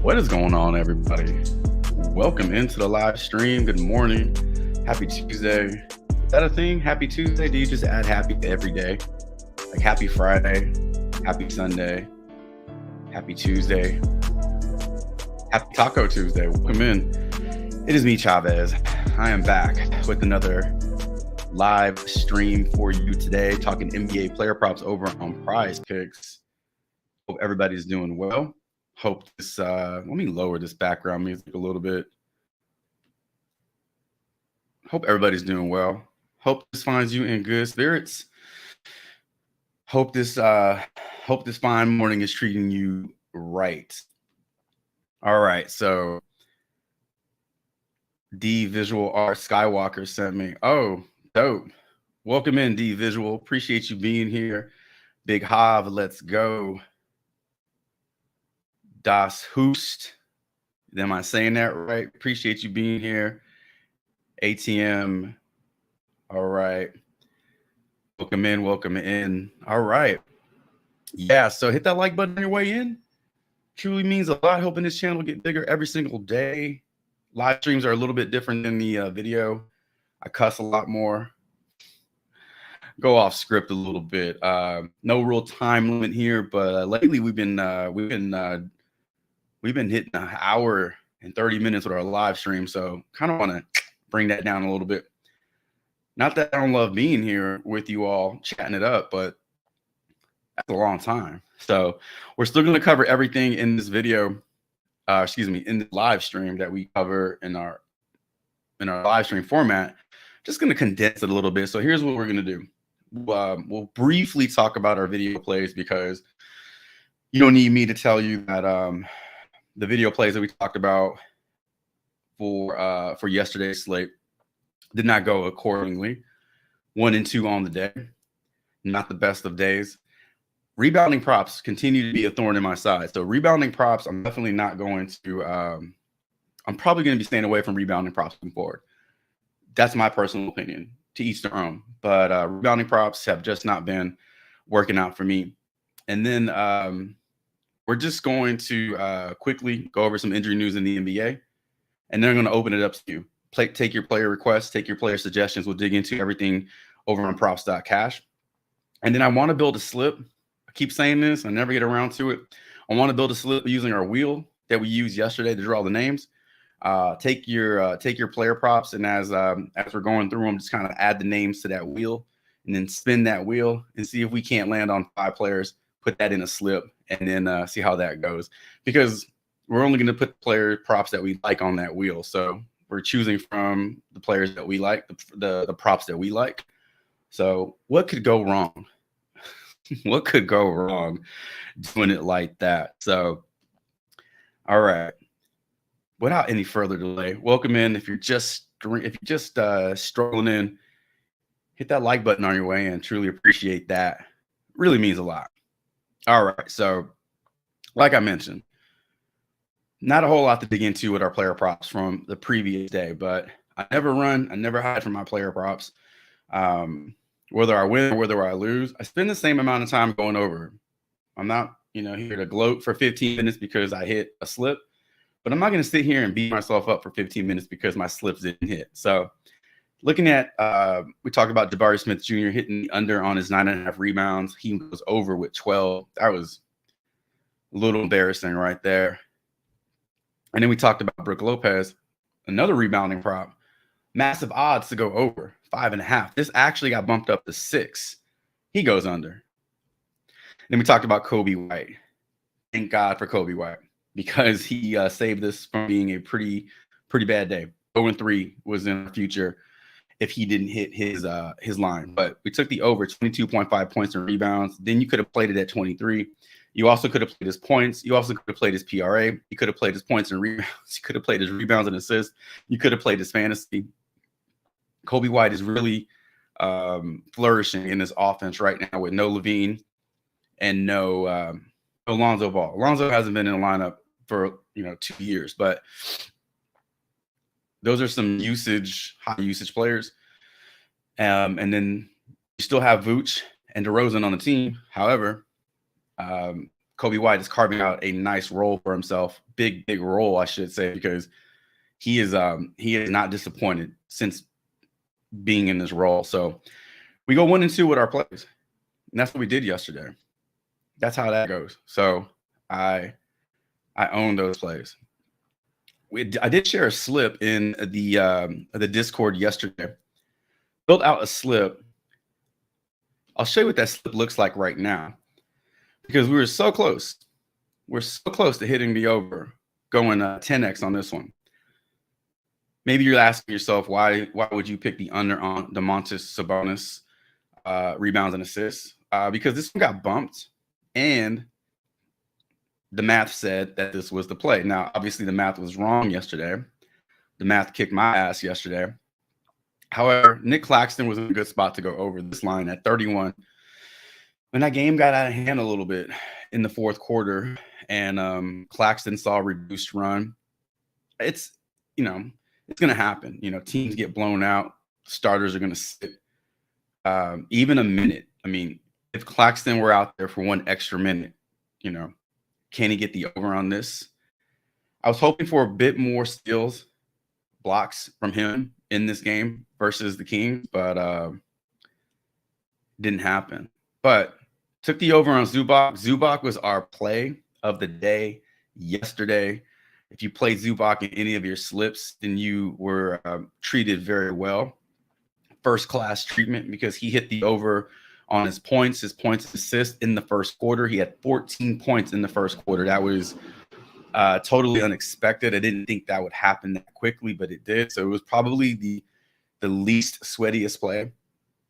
What is going on, everybody? Welcome into the live stream. Good morning. Happy Tuesday. Is that a thing? Happy Tuesday? Do you just add happy every day? Like happy Friday, happy Sunday, happy Tuesday, happy Taco Tuesday. Welcome in. It is me, Chavez. I am back with another live stream for you today, talking NBA player props over on Prizepicks. Hope everybody's doing well. Hope this, let me lower this background music a little bit. Hope everybody's doing well. Hope this finds you in good spirits. Hope this fine morning is treating you right. All right, so D Visual Art Skywalker sent me. Oh, dope. Welcome in, D Visual. Appreciate you being here. Big Hav, let's go. Das Hoost. Am I saying that right? Appreciate you being here. ATM. All right. Welcome in. Welcome in. All right. Yeah, so hit that like button on your way in. Truly means a lot. Hoping this channel get bigger every single day. Live streams are a little bit different than the video. I cuss a lot more. Go off script a little bit. No real time limit here, but lately we've been hitting an hour and 30 minutes with our live stream. So kind of want to bring that down a little bit. Not that I don't love being here with you all chatting it up, but that's a long time. So we're still going to cover everything in this video, in the live stream that we cover in our live stream format. Just going to condense it a little bit. So here's what we're going to do. We'll briefly talk about our video plays because you don't need me to tell you that the video plays that we talked about for yesterday's slate did not go accordingly. 1 and 2 on the day, not the best of days. Rebounding props continue to be a thorn in my side. So rebounding props, I'm definitely not going to. I'm probably going to be staying away from rebounding props moving forward. That's my personal opinion. To each their own. But rebounding props have just not been working out for me. And then we're just going to quickly go over some injury news in the NBA, and then I'm going to open it up to you. Take your player requests, take your player suggestions. We'll dig into everything over on props.cash. And then I want to build a slip. I keep saying this. I never get around to it. I want to build a slip using our wheel that we used yesterday to draw the names. Take your player props, and as we're going through them, just kind of add the names to that wheel, and then spin that wheel and see if we can't land on 5 players. Put that in a slip, and then see how that goes. Because we're only going to put player props that we like on that wheel. So we're choosing from the players that we like, the props that we like. So what could go wrong? What could go wrong doing it like that? So, all right. Without any further delay, welcome in. If you're just strolling in, hit that like button on your way in. Truly appreciate that. Really means a lot. All right. So, like I mentioned, not a whole lot to dig into with our player props from the previous day, but I never hide from my player props. Whether I win or whether I lose, I spend the same amount of time going over. I'm not, here to gloat for 15 minutes because I hit a slip. But I'm not going to sit here and beat myself up for 15 minutes because my slips didn't hit. So looking at, we talked about Jabari Smith Jr. hitting the under on his 9.5 rebounds. He goes over with 12. That was a little embarrassing right there. And then we talked about Brook Lopez, another rebounding prop. Massive odds to go over, 5.5. This actually got bumped up to 6. He goes under. And then we talked about Kobe White. Thank God for Kobe White, because he saved this from being a pretty bad day. 0-3 was in the future if he didn't hit his line. But we took the over 22.5 points and rebounds. Then you could have played it at 23. You also could have played his points. You also could have played his PRA. You could have played his points and rebounds. You could have played his rebounds and assists. You could have played his fantasy. Kobe White is really flourishing in this offense right now with no Levine and no Lonzo Ball. Lonzo hasn't been in the lineup for 2 years, but those are some high usage players. And then you still have Vooch and DeRozan on the team. However, Kobe White is carving out a nice role for himself. Big role, I should say, because he is not disappointed since being in this role. So we go 1-2 with our plays. And that's what we did yesterday. That's how that goes. So I own those plays. I did share a slip in the Discord yesterday. Built out a slip. I'll show you what that slip looks like right now, because we were so close. We're so close to hitting the over, going 10x on this one. Maybe you're asking yourself, why would you pick the under on Domantas Sabonis rebounds and assists? Because this one got bumped, and the math said that this was the play. Now, obviously, the math was wrong yesterday. The math kicked my ass yesterday. However, Nick Claxton was in a good spot to go over this line at 31. When that game got out of hand a little bit in the fourth quarter, and Claxton saw a reduced run, it's going to happen. Teams get blown out. Starters are going to sit even a minute. I mean, if Claxton were out there for one extra minute, can he get the over on this? I was hoping for a bit more steals, blocks from him in this game versus the Kings, but didn't happen. But took the over on Zubac. Zubac was our play of the day yesterday. If you played Zubac in any of your slips, then you were treated very well. First-class treatment, because he hit the over on his points and assists in the first quarter. He had 14 points in the first quarter. That was totally unexpected. I didn't think that would happen that quickly, but it did. So it was probably the least sweatiest play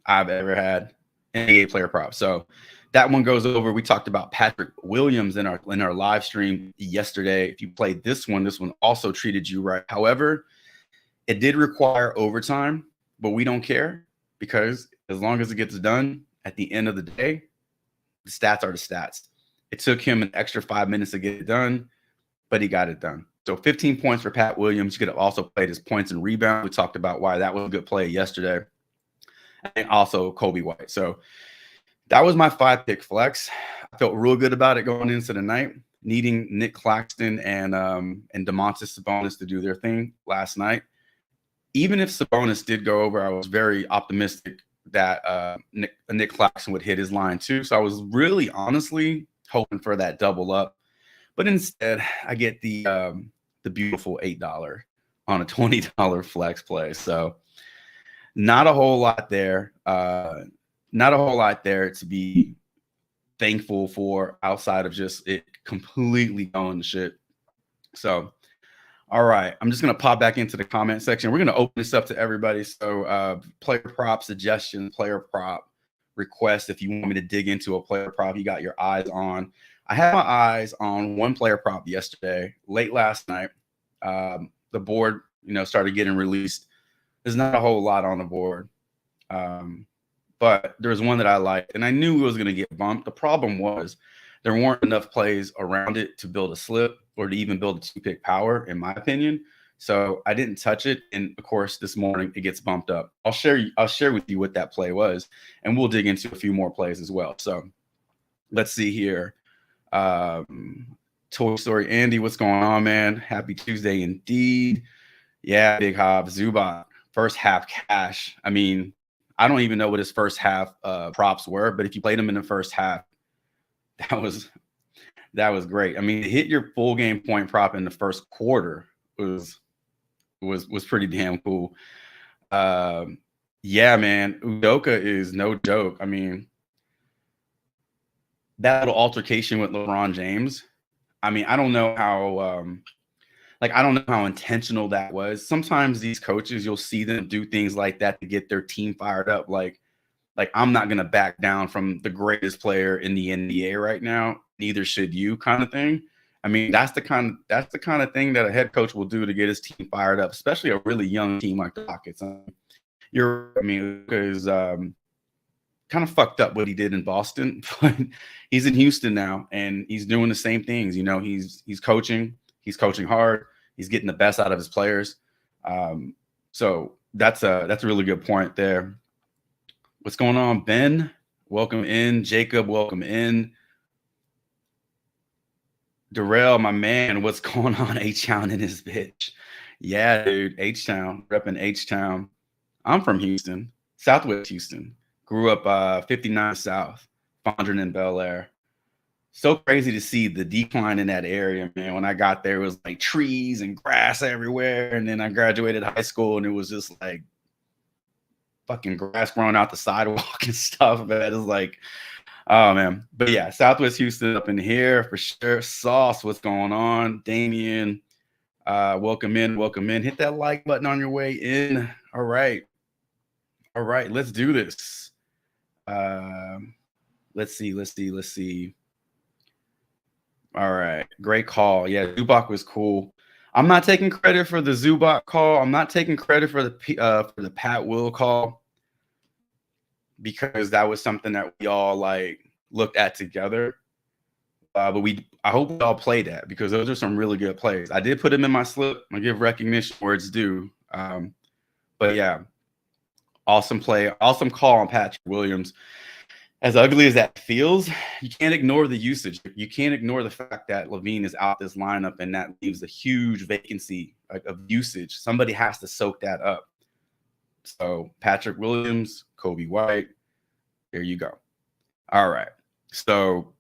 I've ever had in NBA player prop. So that one goes over. We talked about Patrick Williams in our live stream yesterday. If you played this one also treated you right. However, it did require overtime, but we don't care, because as long as it gets done at the end of the day, the stats are the stats. It took him an extra 5 minutes to get it done, but he got it done. So 15 points for Pat Williams. You could have also played his points and rebounds. We talked about why that was a good play yesterday. And also Kobe White. So that was my 5-pick flex. I felt real good about it going into the night, needing Nick Claxton and Domantas Sabonis to do their thing last night. Even if Sabonis did go over, I was very optimistic that Nick Claxton would hit his line too. So I was really honestly hoping for that double up. But instead, I get the beautiful $8 on a $20 flex play. So not a whole lot there. Not a whole lot there to be thankful for, outside of just it completely going to shit. So, all right, I'm just going to pop back into the comment section. We're going to open this up to everybody. So player prop suggestions, player prop requests. If you want me to dig into a player prop you got your eyes on. I had my eyes on one player prop yesterday, late last night. The board, started getting released. There's not a whole lot on the board. But there was one that I liked, and I knew it was going to get bumped. The problem was there weren't enough plays around it to build a slip or to even build a 2-pick power, in my opinion. So I didn't touch it. And of course, this morning it gets bumped up. I'll share with you what that play was, and we'll dig into a few more plays as well. So let's see here. Toy Story Andy, what's going on, man? Happy Tuesday indeed. Yeah, Big Hobbs, Zubac, first half cash. I mean, I don't even know what his first half props were, but if you played him in the first half, that was great. I mean, to hit your full game point prop in the first quarter was pretty damn cool. Yeah, man, Udoka is no joke. I mean, that little altercation with LeBron James, I mean, I don't know how intentional that was. Sometimes these coaches, you'll see them do things like that to get their team fired up. Like I'm not going to back down from the greatest player in the NBA right now. Neither should you, kind of thing. I mean, that's the kind of thing that a head coach will do to get his team fired up, especially a really young team like the Rockets. Because kind of fucked up what he did in Boston, but he's in Houston now, and he's doing the same things. He's coaching. He's coaching hard. He's getting the best out of his players. So that's a really good point there. What's going on, Ben? Welcome in. Jacob, welcome in. Darrell, my man, what's going on? H-Town in this bitch. Yeah, dude. H-Town, repping H-Town. I'm from Houston, Southwest Houston. Grew up 59 South, Fondren and Bel Air. So crazy to see the decline in that area, man. When I got there, it was like trees and grass everywhere. And then I graduated high school and it was just like fucking grass growing out the sidewalk and stuff. Man, it was like, oh man. But yeah, Southwest Houston up in here for sure. Sauce, what's going on? Damien, welcome in, welcome in. Hit that like button on your way in. All right. All right, let's do this. Let's see. All right, great call. Yeah, Zubac was cool. I'm not taking credit for the Zubac call. I'm not taking credit for the Pat Will call because that was something that we all like looked at together. But I hope we all played that because those are some really good plays. I did put them in my slip. I give recognition where it's due. But yeah, awesome play, awesome call on Patrick Williams. As ugly as that feels, you can't ignore the usage. You can't ignore the fact that Levine is out this lineup, and that leaves a huge vacancy of usage. Somebody has to soak that up. So Patrick Williams, Kobe White, there you go. All right. So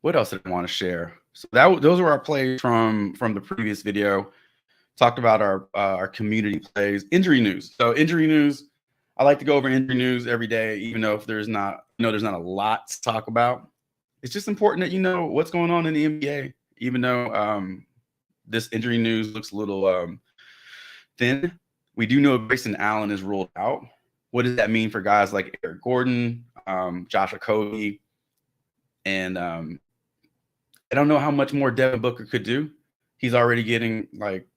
what else did I want to share? So those were our plays from the previous video. Talked about our community plays. Injury news. So injury news. I like to go over injury news every day, even though if there's not a lot to talk about. It's just important that you know what's going on in the NBA, even though this injury news looks a little thin. We do know Grayson Allen is ruled out. What does that mean for guys like Eric Gordon, Josh Okogie, and I don't know how much more Devin Booker could do. He's already getting like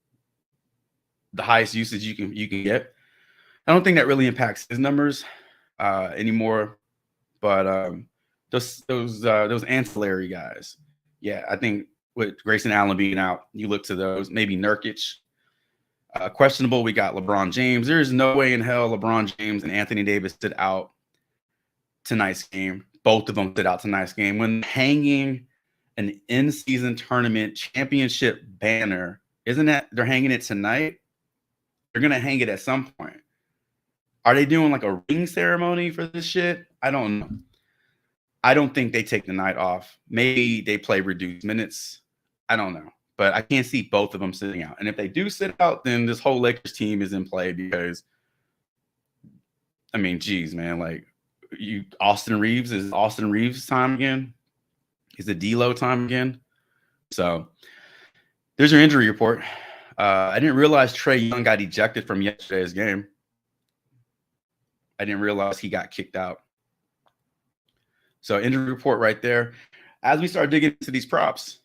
the highest usage you can get. I don't think that really impacts his numbers anymore, but those ancillary guys, yeah, I think with Grayson Allen being out, you look to those. Maybe Nurkic, questionable. We got LeBron James. There is no way in hell LeBron James and Anthony Davis stood out tonight's game. Both of them stood out tonight's game when hanging an in-season tournament championship banner. Isn't that they're hanging it tonight? They're gonna hang it at some point. Are they doing like a ring ceremony for this shit? I don't know. I don't think they take the night off. Maybe they play reduced minutes. I don't know. But I can't see both of them sitting out. And if they do sit out, then this whole Lakers team is in play because, I mean, geez, man, like Austin Reeves time again? Is it D'Lo time again? So there's your injury report. I didn't realize Trae Young got ejected from yesterday's game. I didn't realize he got kicked out. So injury report right there. As we start digging into these props,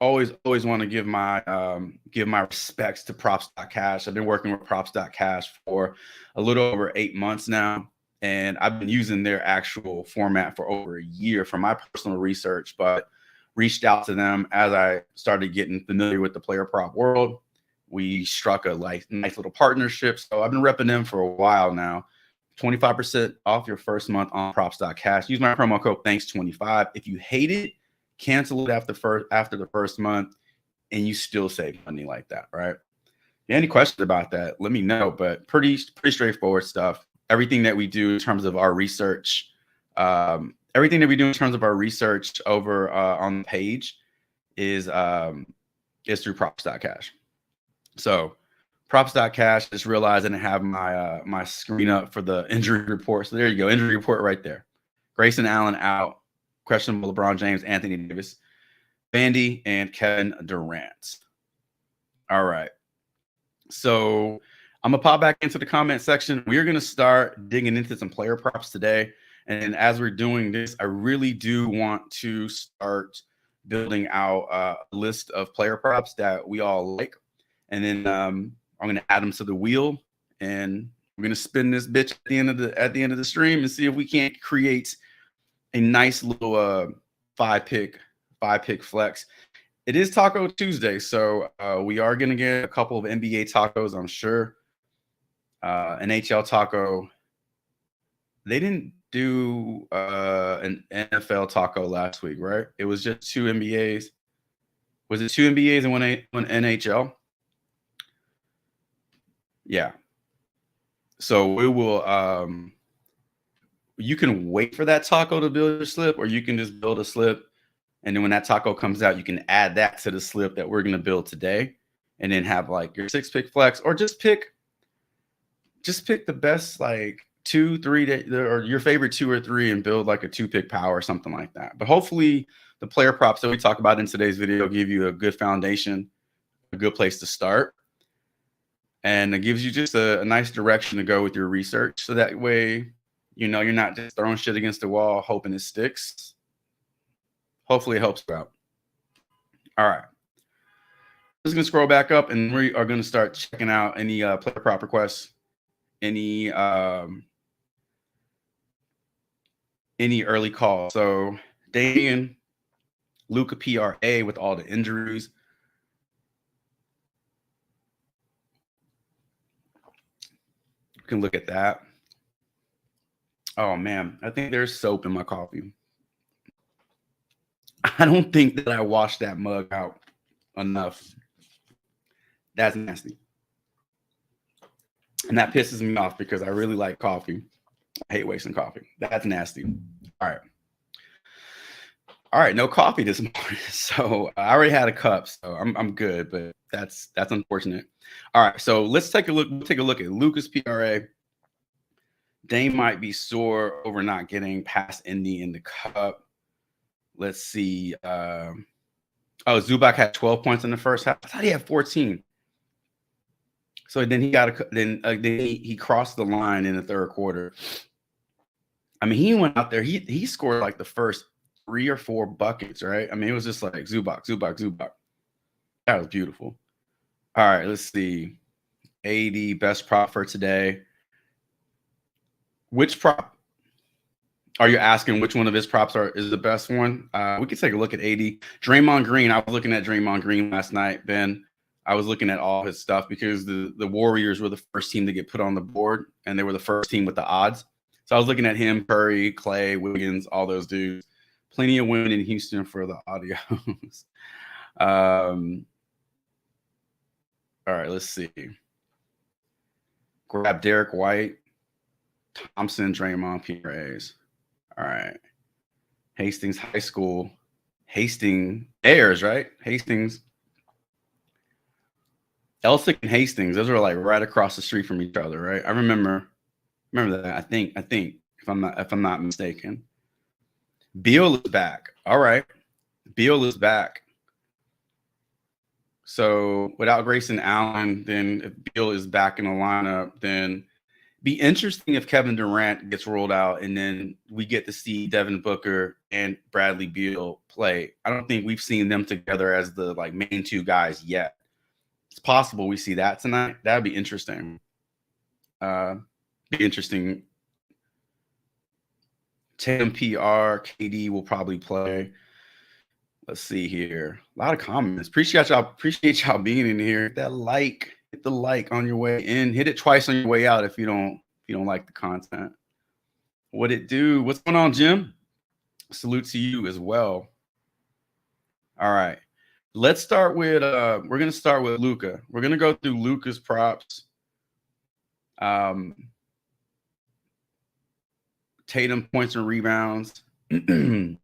always want to give my respects to props.cash. I've been working with props.cash for a little over 8 months now, and I've been using their actual format for over a year for my personal research, but reached out to them as I started getting familiar with the player prop world. We struck a nice little partnership. So I've been repping them for a while now. 25% off your first month on props.cash. Use my promo code thanks25. If you hate it, cancel it after the first month, and you still save money like that, right? Any questions about that, let me know. But pretty straightforward stuff. Everything that we do in terms of our research, over on the page is through props.cash. So props.cash, just realized I didn't have my screen up for the injury report. So there you go. Injury report right there. Grayson Allen out. Questionable LeBron James, Anthony Davis, Vandy, and Kevin Durant. All right. So I'm going to pop back into the comment section. We're going to start digging into some player props today. And as we're doing this, I really do want to start building out a list of player props that we all like. And then I'm going to add them to the wheel, and we're going to spin this bitch at the end of the stream and see if we can't create a nice little five pick flex. It is Taco Tuesday, so we are going to get a couple of NBA tacos, I'm sure. NHL taco. They didn't do an NFL taco last week, right? It was just 2 NBAs. Was it 2 NBAs and one NHL? Yeah. So we will you can wait for that taco to build your slip, or you can just build a slip, and then when that taco comes out, you can add that to the slip that we're going to build today, and then have like your 6-pick flex, or just pick the best like 2, 3 or your favorite 2 or 3 and build like a 2-pick power or something like that. But hopefully the player props that we talk about in today's video give you a good foundation, a good place to start. And it gives you just a nice direction to go with your research. So that way, you know, you're not just throwing shit against the wall, hoping it sticks. Hopefully it helps you out. All right. I'm just going to scroll back up, and we are going to start checking out any player prop requests, any early calls. So Damian, Luka PRA with all the injuries. You can look at that. Oh man, I think there's soap in my coffee. I don't think that I washed that mug out enough. That's nasty. And that pisses me off because I really like coffee. I hate wasting coffee. That's nasty. All right. All right, no coffee this morning. So I already had a cup, so I'm good, but that's unfortunate. All right, so let's take a look. We'll take a look at Luka's PRA. Dame might be sore over not getting past Indy in the cup. Let's see. Oh, Zubac had 12 points in the first half. I thought he had 14. So then he crossed the line in the third quarter. I mean, he went out there. He scored like the first 3 or 4 buckets, right? I mean, it was just like Zubac. That was beautiful. All right, let's see. AD best prop for today. Which prop are you asking? Which one of his props is the best one? We can take a look at AD. Draymond Green. I was looking at Draymond Green last night, Ben. I was looking at all his stuff because the Warriors were the first team to get put on the board, and they were the first team with the odds. So I was looking at him, Curry, Clay, Wiggins, all those dudes. Plenty of women in Houston for the audios. All right, let's see. Grab Derek White, Thompson, Draymond, PRAs. All right. Hastings High School. Hastings Ayers, right? Hastings. Elsick and Hastings. Those are like right across the street from each other, right? I remember that. I think if I'm not mistaken. Beal is back. All right. Beal is back. So without Grayson Allen, then if Beal is back in the lineup, then be interesting if Kevin Durant gets rolled out and then we get to see Devin Booker and Bradley Beal play. I don't think we've seen them together as the like main 2 guys yet. It's possible we see that tonight. That'd be interesting. Tatum PR, KD will probably play. Let's see here. A lot of comments. Appreciate y'all being in here. Hit the like on your way in. Hit it twice on your way out if you don't like the content. What it do? What's going on, Jim? Salute to you as well. All right. Let's start with we're gonna start with Luka. We're gonna go through Luka's props. Tatum points and rebounds. I'll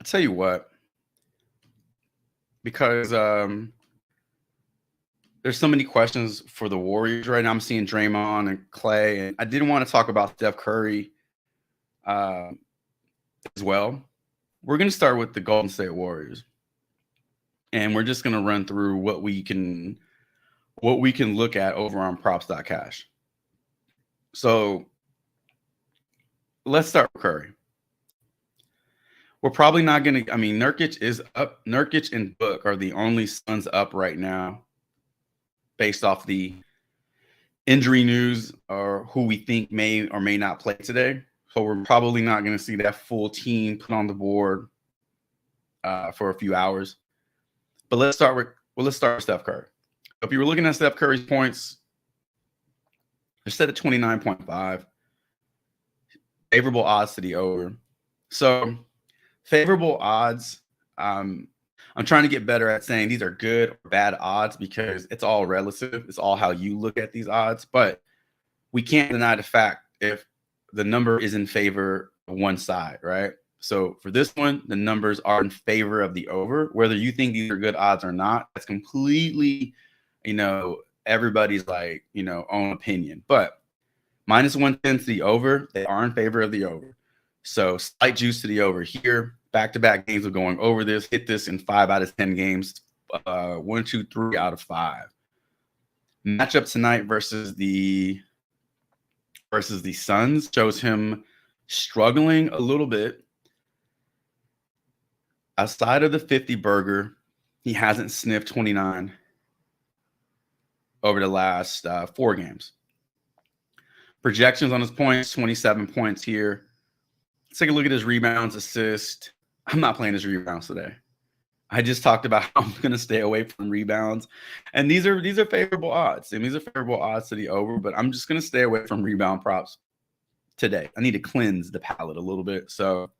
tell you what, because there's so many questions for the Warriors right now. I'm seeing Draymond and Clay, and I didn't want to talk about Steph Curry as well. We're going to start with the Golden State Warriors, and we're just going to run through what we can look at over on props.cash. So let's start with Curry. We're probably not going to, I mean, Nurkic is up. Nurkic and Book are the only Suns up right now based off the injury news or who we think may or may not play today. So we're probably not going to see that full team put on the board for a few hours. But let's start with Steph Curry. If you were looking at Steph Curry's points, they're set at 29.5. favorable odds to the over. So favorable odds, I'm trying to get better at saying these are good or bad odds because it's all relative. It's all how you look at these odds. But we can't deny the fact if the number is in favor of one side, right? So for this one, the numbers are in favor of the over. Whether you think these are good odds or not, that's completely, everybody's own opinion. But -110 to the over, they are in favor of the over. So slight juice to the over here. Back-to-back games of going over this. Hit this in 5 out of 10 games. 1, 2, 3 out of 5. Matchup tonight versus the Suns shows him struggling a little bit. Outside of the 50 burger, he hasn't sniffed 29 over the last 4 games. Projections on his points, 27 points here. Let's take a look at his rebounds, assist. I'm not playing his rebounds today. I just talked about how I'm going to stay away from rebounds. And these are favorable odds. And these are favorable odds to the over, but I'm just going to stay away from rebound props today. I need to cleanse the palate a little bit. So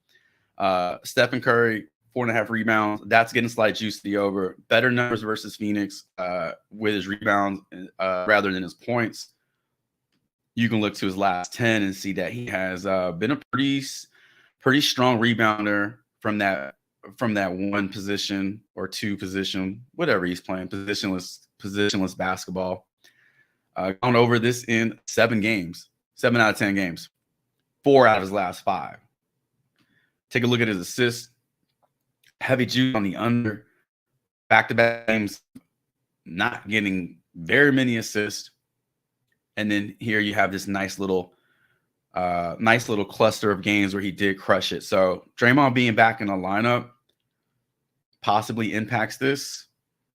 Stephen Curry, 4.5 rebounds. That's getting slight juice to the over. Better numbers versus Phoenix with his rebounds rather than his points. You can look to his last 10 and see that he has been a pretty strong rebounder from that one position or two position, whatever he's playing, positionless basketball. Gone over this in 7 out of 10 games, 4 out of his last 5. Take a look at his assists. Heavy juice on the under. Back-to-back games, not getting very many assists. And then here you have this nice little cluster of games where he did crush it. So Draymond being back in the lineup possibly impacts this.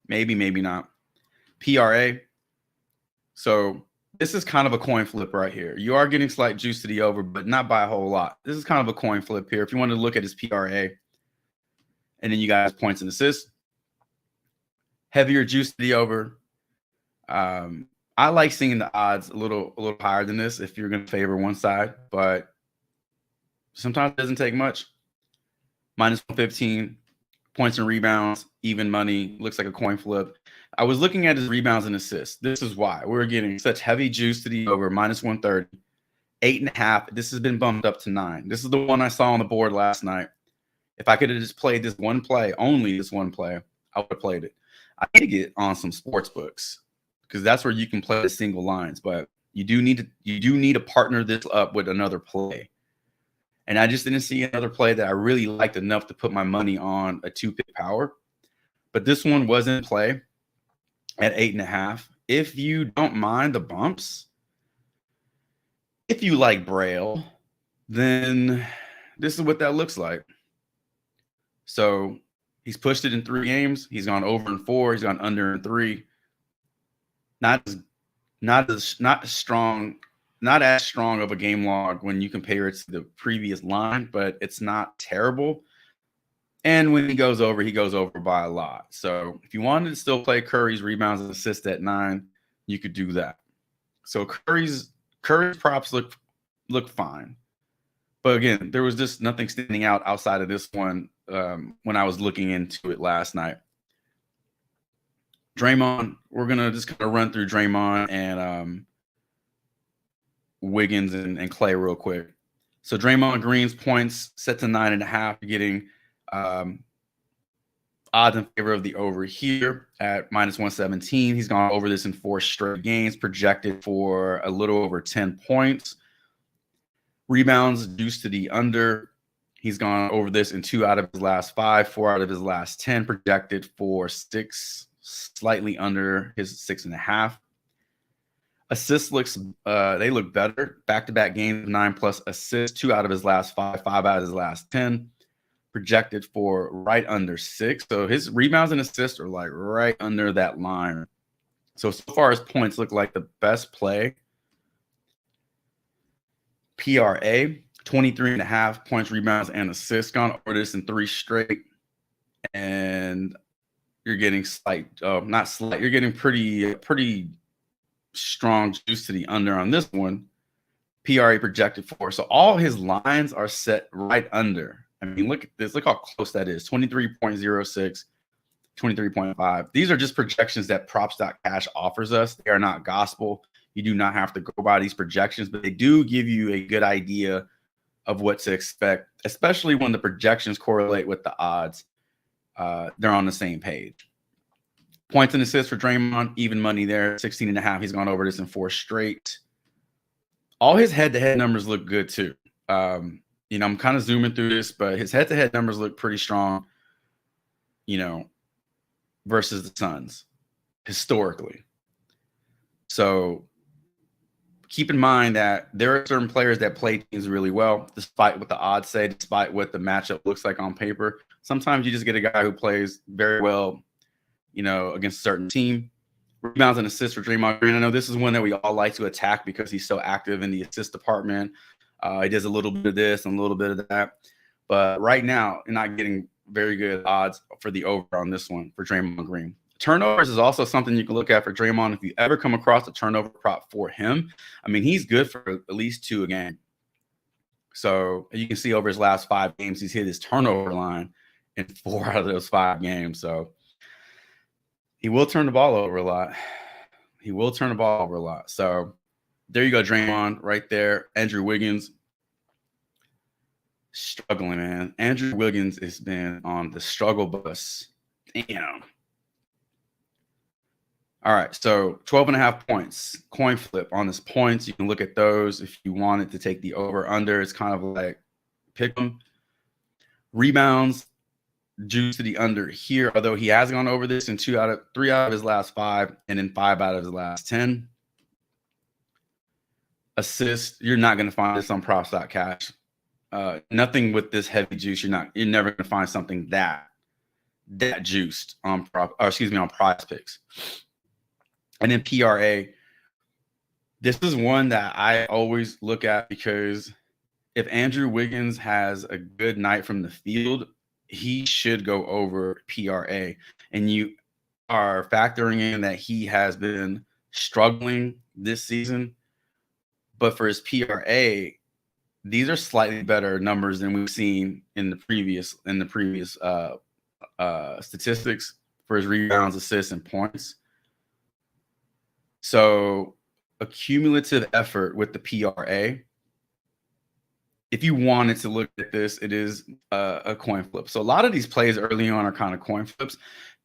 Maybe not. PRA. So this is kind of a coin flip right here. You are getting slight juice to the over, but not by a whole lot. This is kind of a coin flip here. If you want to look at his PRA, and then you got his points and assists, heavier juice to the over. I like seeing the odds a little higher than this if you're going to favor one side, but sometimes it doesn't take much. -115, points and rebounds, even money, looks like a coin flip. I was looking at his rebounds and assists. This is why we're getting such heavy juice to the over, -130, 8.5. This has been bumped up to 9. This is the one I saw on the board last night. If I could have just played this one play, only this one play, I would have played it. I need to get on some sports books because that's where you can play the single lines. But you do need to partner this up with another play. And I just didn't see another play that I really liked enough to put my money on a 2-pick power. But this one was in play at 8.5. If you don't mind the bumps, if you like Braille, then this is what that looks like. So he's pushed it in 3 games. He's gone over in 4. He's gone under in 3. Not as strong of a game log when you compare it to the previous line, but it's not terrible. And when he goes over by a lot. So if you wanted to still play Curry's rebounds and assists at 9, you could do that. So Curry's props look fine. But again, there was just nothing standing out outside of this one when I was looking into it last night. Draymond, we're going to just kind of run through Draymond and Wiggins and Clay real quick. So Draymond Green's points set to 9.5, getting odds in favor of the over here at -117. He's gone over this in 4 straight games, projected for a little over 10 points. Rebounds juiced to the under. He's gone over this in 2 out of his last 5, 4 out of his last 10, projected for 6, slightly under his 6.5. Assists they look better. Back-to-back games, 9+ assists, 2 out of his last 5, 5 out of his last 10, projected for right under 6. So his rebounds and assists are like right under that line. So far his points look like the best play. PRA, 23.5 points, rebounds, and assists. Gone over this in 3 straight. And you're getting you're getting pretty strong juice to the under on this one. PRA projected for. So all his lines are set right under. I mean, look at this. Look how close that is. 23.06, 23.5. These are just projections that props.cash offers us. They are not gospel. You do not have to go by these projections, but they do give you a good idea of what to expect, especially when the projections correlate with the odds. They're on the same page. Points and assists for Draymond, even money there, 16.5. He's gone over this in 4 straight. All his head-to-head numbers look good too. I'm kind of zooming through this, but his head-to-head numbers look pretty strong, versus the Suns historically. So keep in mind that there are certain players that play teams really well, despite what the odds say, despite what the matchup looks like on paper. Sometimes you just get a guy who plays very well, against a certain team. Rebounds and assists for Draymond Green. I know this is one that we all like to attack because he's so active in the assist department. He does a little bit of this and a little bit of that. But right now, you're not getting very good odds for the over on this one for Draymond Green. Turnovers is also something you can look at for Draymond. If you ever come across a turnover prop for him, I mean, he's good for at least 2 a game. So you can see over his last 5 games, he's hit his turnover line in 4 out of those 5 games. So he will turn the ball over a lot. So there you go, Draymond, right there. Andrew Wiggins, struggling, man. Andrew Wiggins has been on the struggle bus. Damn. All right, so 12.5 points. Coin flip on his points. You can look at those if you wanted to take the over-under. It's kind of like pick them. Rebounds, juice to the under here, although he has gone over this in 3 out of his last 5, and then 5 out of his last 10. Assist, you're not going to find this on props.cash. Nothing with this heavy juice. You're never going to find something that juiced on Prizepicks. And then PRA. This is one that I always look at because if Andrew Wiggins has a good night from the field, he should go over PRA. And you are factoring in that he has been struggling this season. But for his PRA, these are slightly better numbers than we've seen in the previous statistics for his rebounds, assists, and points. So a cumulative effort with the PRA. If you wanted to look at this, it is a coin flip. So a lot of these plays early on are kind of coin flips.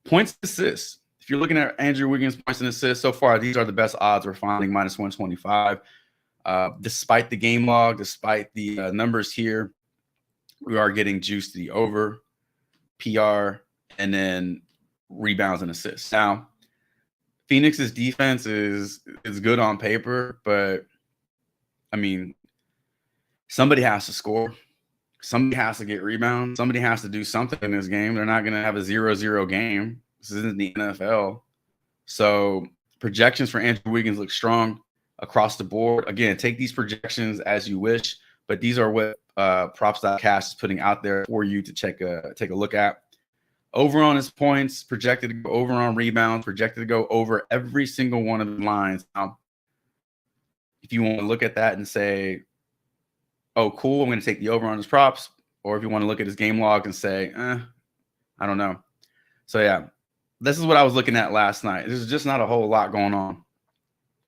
Points, assists. If you're looking at Andrew Wiggins' points and assists so far, these are the best odds we're finding, -125. Despite the game log, despite the numbers here, we are getting juice to the over, PR, and then rebounds and assists. Now, Phoenix's defense is good on paper, but I mean, somebody has to score. Somebody has to get rebounds. Somebody has to do something in this game. They're not going to have a 0-0 game. This isn't the NFL. So projections for Andrew Wiggins look strong across the board. Again, take these projections as you wish, but these are what props.cash is putting out there for you to take a look at. Over on his points, projected to go over on rebounds, projected to go over every single one of the lines. Now, if you want to look at that and say, oh, cool, I'm going to take the over on his props, or if you want to look at his game log and say, I don't know. So, yeah, this is what I was looking at last night. There's just not a whole lot going on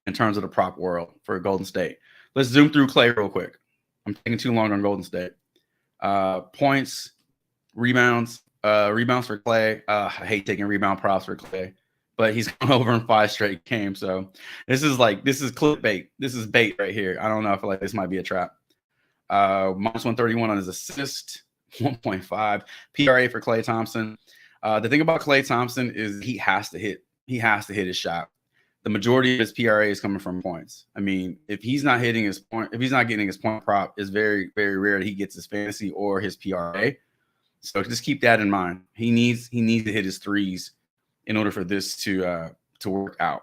in terms of the prop world for Golden State. Let's zoom through Clay real quick. I'm taking too long on Golden State. Points, rebounds for Clay. I hate taking rebound props for Clay, but he's gone over in 5 straight games. So this is clickbait. This is bait right here. I don't know. I feel like this might be a trap. -131 on his assist, 1.5 PRA for Klay Thompson. The thing about Klay Thompson is he has to hit his shot. The majority of his PRA is coming from points. I mean, if he's not getting his point prop, it's very, very rare that he gets his fantasy or his PRA. So just keep that in mind. He needs to hit his threes in order for this to work out.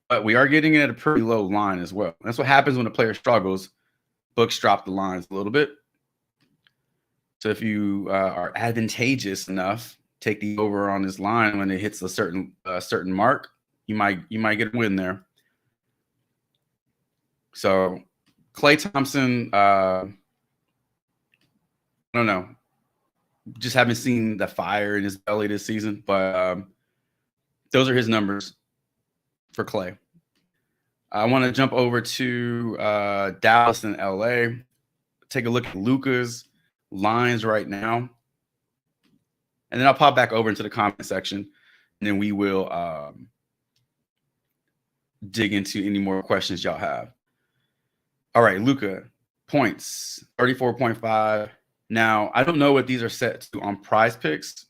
But we are getting it at a pretty low line as well. That's what happens when a player struggles. Books drop the lines a little bit. So if you are advantageous enough, take the over on this line when it hits a certain mark. You might get a win there. So Klay Thompson, I don't know. Just haven't seen the fire in his belly this season, but those are his numbers for Klay. I want to jump over to Dallas and LA. Take a look at Luka's lines right now. And then I'll pop back over into the comment section, and then we will dig into any more questions y'all have. All right, Luka, points, 34.5. Now, I don't know what these are set to on Prizepicks.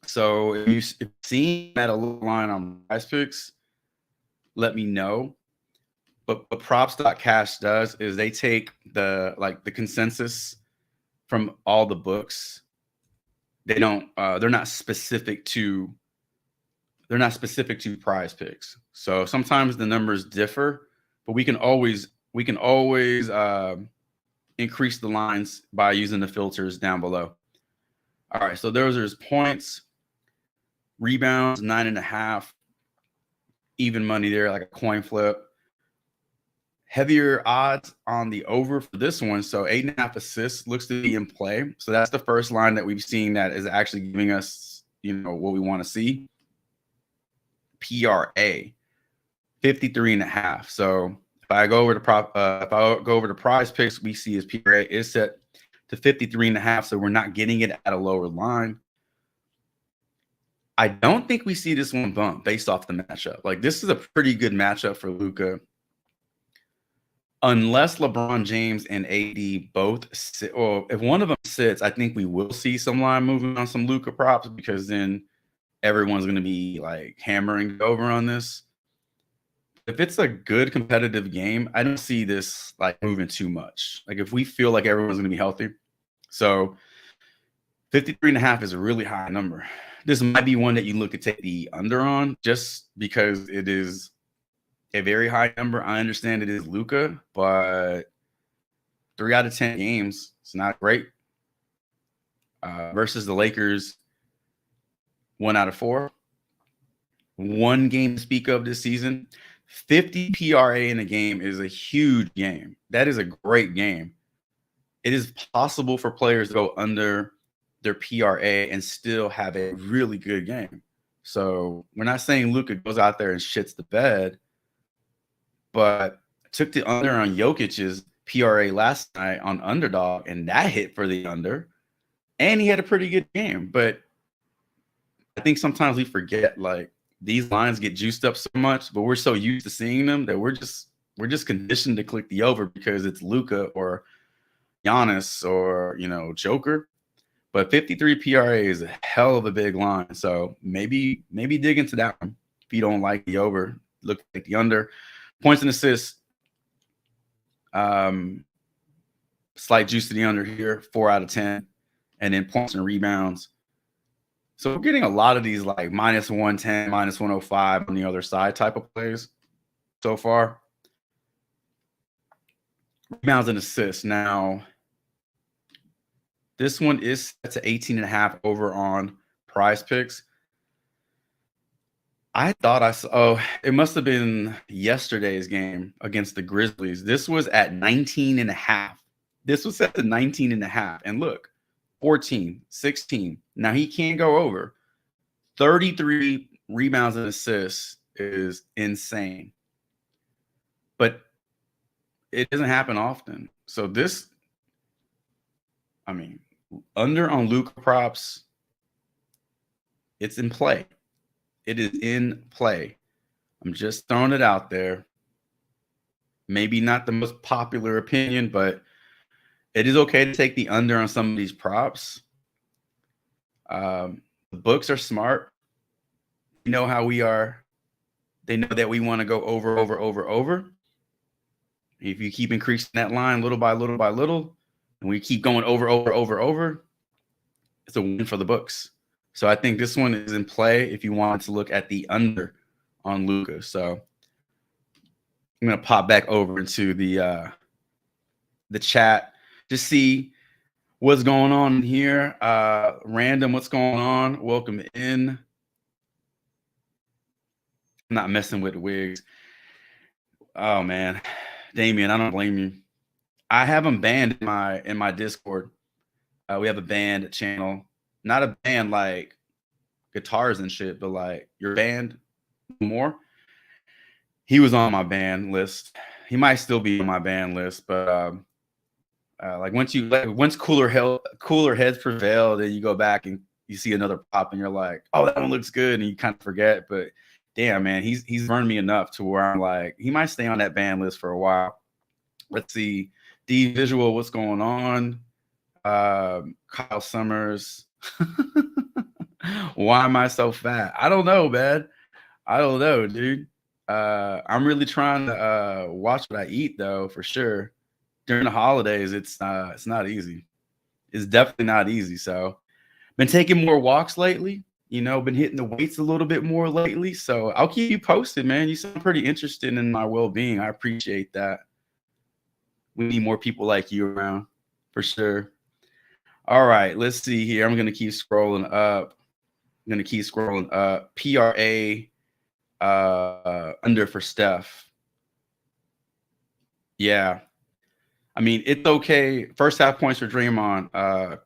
So if you've seen that a little line on Prizepicks, let me know. But what props.cash does is they take the consensus from all the books. They're not specific to Prizepicks. So sometimes the numbers differ, but we can always increase the lines by using the filters down below. All right, so those are his points, rebounds, 9.5, even money there, like a coin flip. Heavier odds on the over for this one. So 8.5 assists looks to be in play. So that's the first line that we've seen that is actually giving us, what we want to see. PRA, 53.5. So if I go over to Prizepicks, we see his PRA is set to 53.5. So we're not getting it at a lower line. I don't think we see this one bump based off the matchup. Like, this is a pretty good matchup for Luka. Unless LeBron James and AD both sit, or if one of them sits, I think we will see some line movement on some Luka props, because then everyone's going to be like hammering over on this. If it's a good competitive game, I don't see this like moving too much. Like, if we feel like everyone's going to be healthy. So 53.5 is a really high number. This might be one that you look to take the under on, just because it is a very high number. I understand it is Luka, but 3 out of 10 games, it's not great. Versus the Lakers, 1 out of 4. One game to speak of this season. 50 PRA in a game is a huge game. That is a great game. It is possible for players to go under their PRA and still have a really good game. So we're not saying Luka goes out there and shits the bed, but took the under on Jokic's PRA last night on Underdog, and that hit for the under. And he had a pretty good game. But I think sometimes we forget, like, these lines get juiced up so much, but we're so used to seeing them that we're just conditioned to click the over because it's Luka or Giannis or, Joker. But 53 PRA is a hell of a big line. So maybe dig into that one. If you don't like the over, look at the under. Points and assists, slight juice to the under here, 4 out of 10. And then points and rebounds. So we're getting a lot of these like minus 110, minus 105 on the other side type of plays so far. Rebounds and assists. Now, this one is set to 18.5 over on Prizepicks. I thought I saw, it must have been yesterday's game against the Grizzlies. This was at 19.5. This was set to 19.5. And look, 14, 16. Now he can't go over. 33 rebounds and assists is insane. But it doesn't happen often. So this, under on Luka props, it's in play. It is in play. I'm just throwing it out there. Maybe not the most popular opinion, but it is okay to take the under on some of these props. The books are smart. You know how we are. They know that we want to go over, over, over, over. If you keep increasing that line little by little by little, and we keep going over, over, over, over, it's a win for the books. So I think this one is in play if you wanted to look at the under on Luka. So I'm going to pop back over into the chat to see what's going on here. Random, what's going on? Welcome in. I'm not messing with the wigs. Oh, man. Damien, I don't blame you. I have him banned in my Discord. We have a band channel, not a band like guitars and shit, but like your band more. He was on my ban list. He might still be on my ban list, but like once cooler heads prevail, then you go back and you see another pop, and you're like, oh, that one looks good, and you kind of forget. But damn, man, he's burned me enough to where I'm like, he might stay on that ban list for a while. Let's see, D Visual, what's going on? Kyle Summers. Why am I so fat? I don't know, man. I don't know, dude. I'm really trying to watch what I eat, though, for sure. During the holidays, it's not easy. It's definitely not easy. So, been taking more walks lately. You know, been hitting the weights a little bit more lately. So I'll keep you posted, man. You sound pretty interested in my well-being. I appreciate that. We need more people like you around, for sure. All right, let's see here. I'm gonna keep scrolling up. PRA under for Steph. Yeah. I mean, it's okay. First half points for Draymond.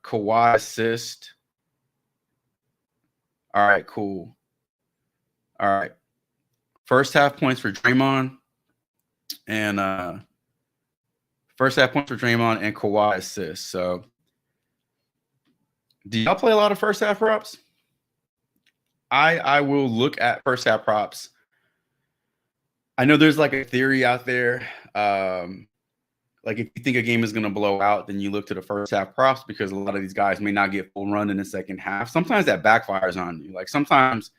Kawhi assist. All right, cool. All right. First half points for Draymond. And first half points for Draymond and Kawhi assist. So do y'all play a lot of first half props? I will look at first half props. I know there's like a theory out there. Like if you think a game is going to blow out, then you look to the first half props because a lot of these guys may not get full run in the second half. Sometimes that backfires on you. Like sometimes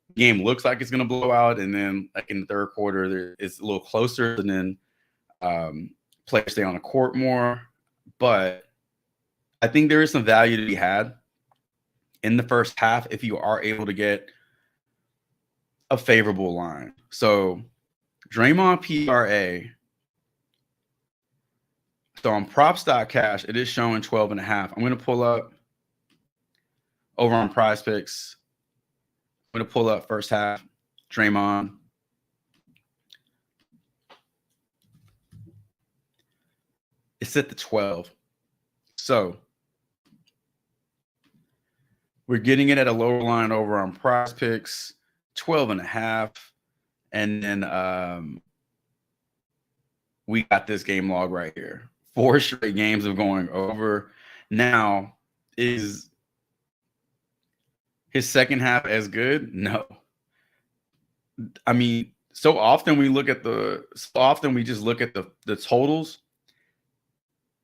the game looks like it's going to blow out, and then like in the third quarter, it's a little closer, and then players stay on the court more. But I think there is some value to be had in the first half if you are able to get a favorable line. So Draymond PRA. So on props.cash, it is showing 12.5. I'm going to pull up over on Prizepicks. I'm going to pull up first half, Draymond. It's at the 12. So we're getting it at a lower line over on Prizepicks, 12.5. And then we got this game log right here. 4 straight games of going over. Now, is his second half as good? No. I mean, so often we just look at the totals,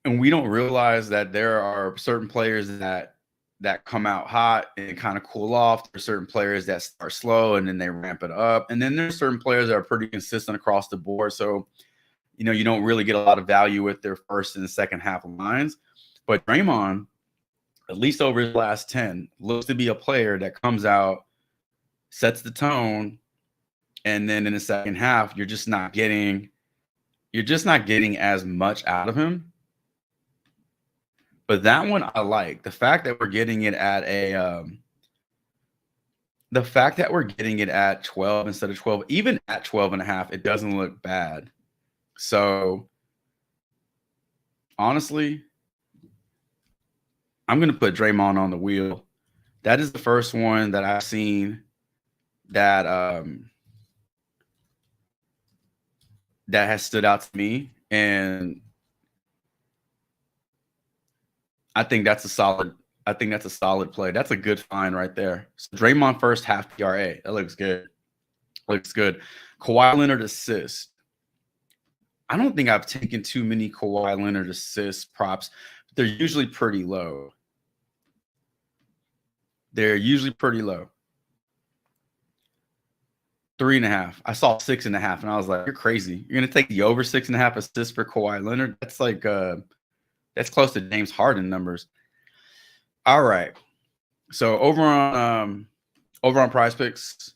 and we don't realize that there are certain players that come out hot and kind of cool off. There's certain players that start slow and then they ramp it up. And then there's certain players that are pretty consistent across the board. So you know, you don't really get a lot of value with their first and second half lines. But Draymond, at least over his last 10, looks to be a player that comes out, sets the tone, and then in the second half, you're just not getting as much out of him. But that one I like. The fact that we're getting it at the fact that we're getting it at 12 instead of 12, even at 12.5, it doesn't look bad. So honestly, I'm going to put Draymond on the wheel. That is the first one that I've seen that that has stood out to me, and I think that's a solid play. That's a good find right there. So Draymond first half PRA. That looks good. Looks good. Kawhi Leonard assist. I don't think I've taken too many Kawhi Leonard assist props. They're usually pretty low. 3.5. I saw 6.5, and I was like, "You're crazy! You're gonna take the over 6.5 assists for Kawhi Leonard? That's like that's close to James Harden numbers." All right, so over on Prizepicks,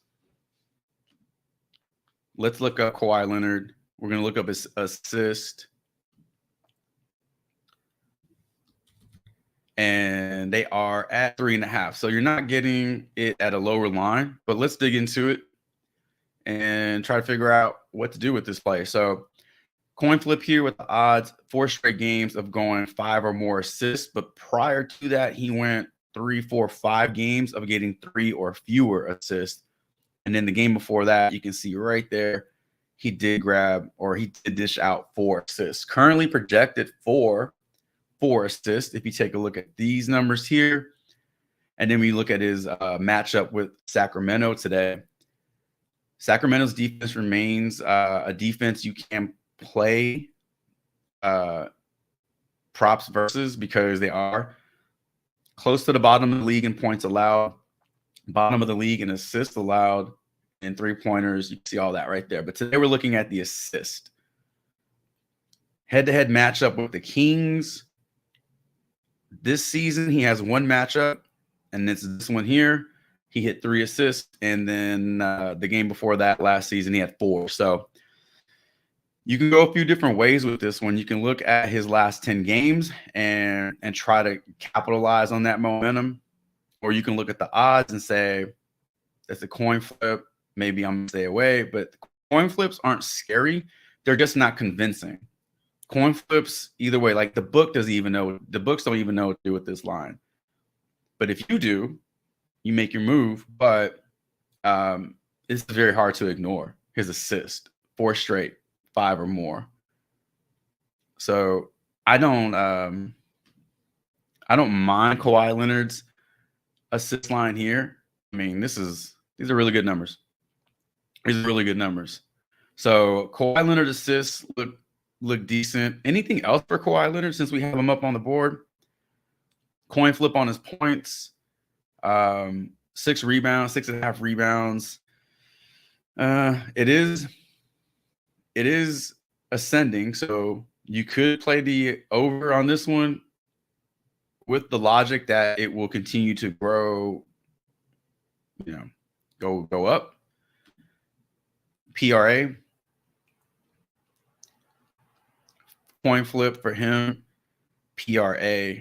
let's look up Kawhi Leonard. We're gonna look up his assist, and they are at 3.5. So you're not getting it at a lower line, but let's dig into it and try to figure out what to do with this play. So Coin flip here with the odds, 4 straight games of going 5 or more assists. But prior to that, he went 3, 4, 5 games of getting 3 or fewer assists. And then the game before that, you can see right there, he did dish out 4 assists. Currently projected for 4 assists. If you take a look at these numbers here, and then we look at his matchup with Sacramento today. Sacramento's defense remains a defense you can play props versus, because they are close to the bottom of the league in points allowed, bottom of the league in assists allowed, and 3-pointers. You can see all that right there. But today we're looking at the assist. Head-to-head matchup with the Kings. This season, he has 1 matchup, and it's this one here. He hit 3 assists, and then the game before that last season, he had 4. So you can go a few different ways with this one. You can look at his last 10 games and try to capitalize on that momentum, or you can look at the odds and say, that's a coin flip. Maybe I'm going to stay away. But coin flips aren't scary. They're just not convincing. Coin flips, either way, like the books don't even know what to do with this line. But if you do, you make your move. But it's very hard to ignore his assist, 4 straight, 5 or more. So I don't mind Kawhi Leonard's assist line here. I mean, these are really good numbers. These are really good numbers. So Kawhi Leonard assists look decent. Anything else for Kawhi Leonard since we have him up on the board? Coin flip on his points. 6 rebounds, 6.5 rebounds. It is ascending, so you could play the over on this one with the logic that it will continue to grow, go up. PRA, coin flip for him, PRA.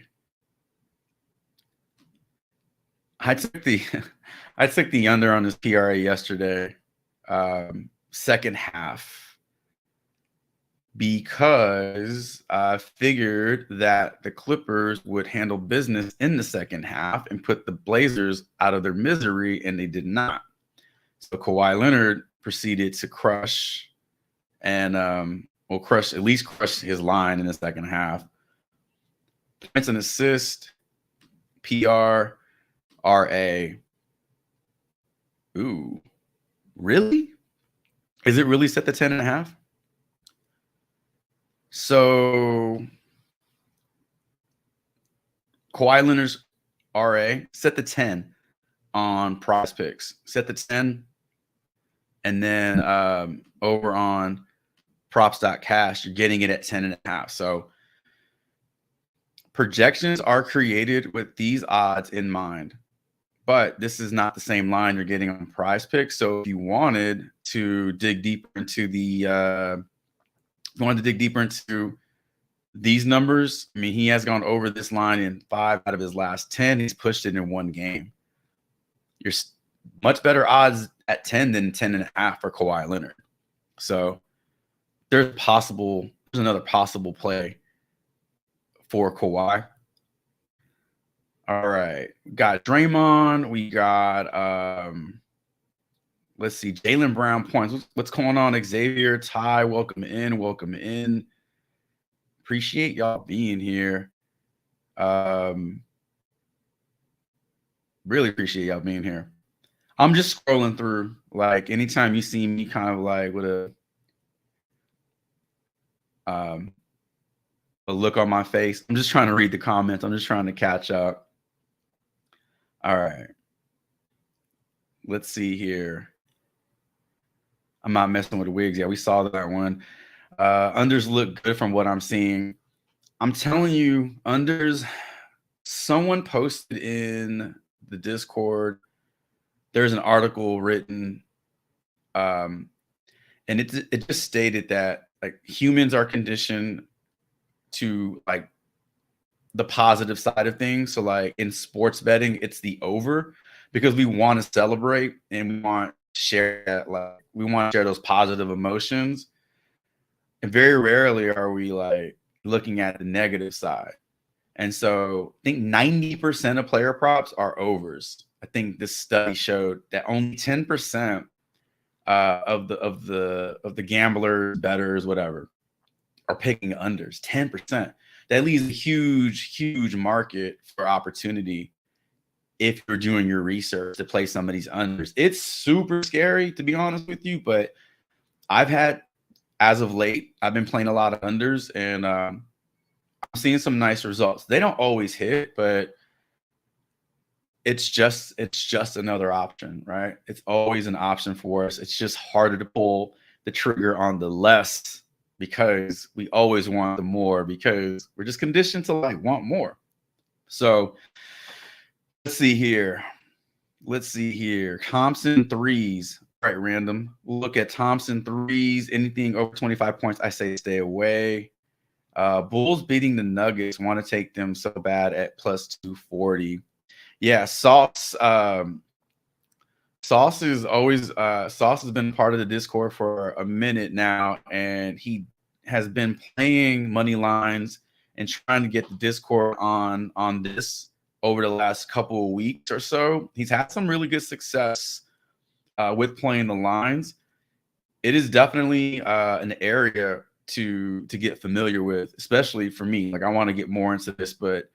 I took the under on his PRA yesterday, second half, because I figured that the Clippers would handle business in the second half and put the Blazers out of their misery, and they did not. So Kawhi Leonard proceeded to crush his line in the second half. Points and assist, PR, RA. Ooh, really? Is it really set to 10.5? So Kawhi Leonard's RA set to 10 on Prizepicks. Set to 10. And then over on props.cash, you're getting it at 10.5. So projections are created with these odds in mind. But this is not the same line you're getting on Prizepicks. So if you wanted to dig deeper into these numbers, I mean, he has gone over this line in 5 out of his last 10. He's pushed it in 1 game. You're much better odds at 10 than 10.5 for Kawhi Leonard. So there's another possible play for Kawhi. All right. We got Draymond. We got let's see, Jaylen Brown points. What's going on, Xavier? Ty, welcome in. Appreciate y'all being here. Really appreciate y'all being here. I'm just scrolling through. Like, anytime you see me kind of like with a look on my face, I'm just trying to read the comments. I'm just trying to catch up. All right. Let's see here. I'm not messing with the wigs. Yeah, we saw that one. Unders look good from what I'm seeing. I'm telling you, unders, someone posted in the Discord, there's an article written, and it just stated that like humans are conditioned to like the positive side of things. So like in sports betting, it's the over, because we want to celebrate and we want to share that, like we want to share those positive emotions. And very rarely are we like looking at the negative side. And so I think 90% of player props are overs. I think this study showed that only 10% of the gamblers, bettors, whatever, are picking unders. 10%. That leaves a huge market for opportunity if you're doing your research to play some of these unders. It's super scary, to be honest with you, but I've had, as of late, I've been playing a lot of unders, and I'm seeing some nice results. They don't always hit, but it's just another option, right? It's always an option for us. It's just harder to pull the trigger on the less because we always want the more because we're just conditioned to like want more. So let's see here. Thompson threes. All right, random. We'll look at Thompson threes. Anything over 25 points, I say stay away. Bulls beating the Nuggets. Want to take them so bad at plus 240. Yeah, Sauce. Sauce is always Sauce has been part of the Discord for a minute now, and he has been playing money lines and trying to get the Discord on this over the last couple of weeks or so. He's had some really good success with playing the lines. It is definitely an area to get familiar with, especially for me. Like I want to get more into this, but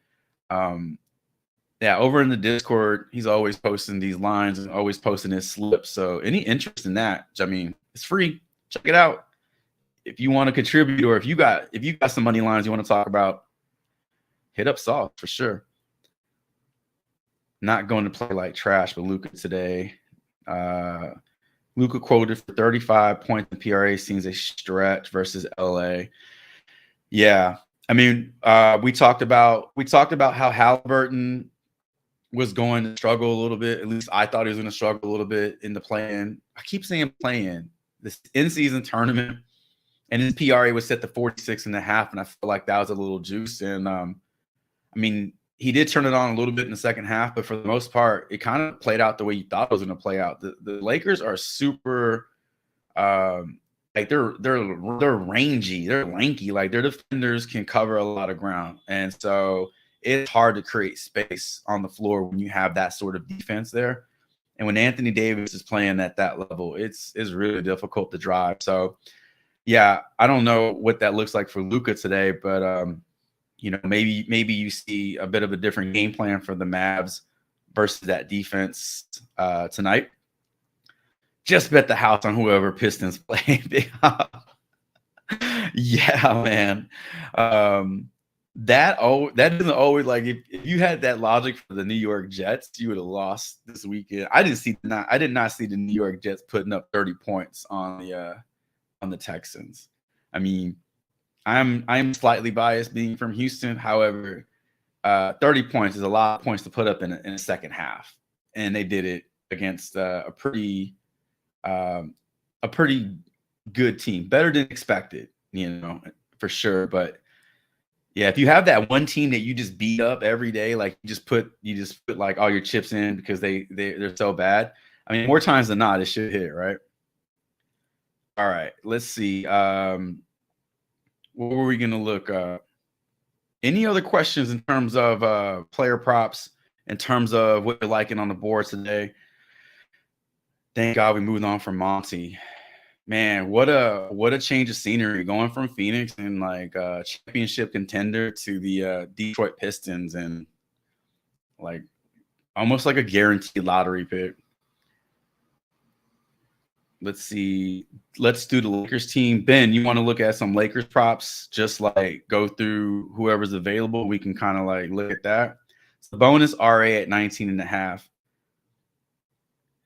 yeah, over in the Discord, he's always posting these lines and always posting his slips. So any interest in that, I mean, it's free. Check it out. If you want to contribute or if you got some money lines you want to talk about, hit up Saul for sure. Not going to play like trash, but Luka today. Luka quoted for 35 points in PRA seems a stretch versus LA. Yeah. I mean, we talked about how Halliburton was going to struggle a little bit. At least I thought he was going to struggle a little bit in the play-in. I keep saying play-in. This in-season tournament, and his PRA was set to 46.5, and I feel like that was a little juice. And I mean, he did turn it on a little bit in the second half, but for the most part, it kind of played out the way you thought it was going to play out. The Lakers are super, like they're rangy, they're lanky, like their defenders can cover a lot of ground, and so it's hard to create space on the floor when you have that sort of defense there. And when Anthony Davis is playing at that level, it's really difficult to drive. So, yeah, I don't know what that looks like for Luka today, but you know, maybe you see a bit of a different game plan for the Mavs versus that defense tonight. Just bet the house on whoever Pistons play. Yeah, man. That doesn't always like if you had that logic for the New York Jets, you would have lost this weekend. I did not see the New York Jets putting up 30 points on the Texans. I mean, I'm slightly biased being from Houston. However, 30 points is a lot of points to put up in a second half, and they did it against a pretty good team, better than expected, you know, for sure. But yeah, if you have that one team that you just beat up every day, like you just put like all your chips in because they're so bad. I mean, more times than not, it should hit, right? All right, let's see. What were we gonna look up? Any other questions in terms of player props, in terms of what you're liking on the board today? Thank God we moved on from Monty. Man, what a change of scenery going from Phoenix and like championship contender to the Detroit Pistons and like almost like a guaranteed lottery pick. Let's see. Let's do the Lakers team. Ben, you want to look at some Lakers props? Just like go through whoever's available. We can kind of like look at that. It's the bonus RA at 19.5.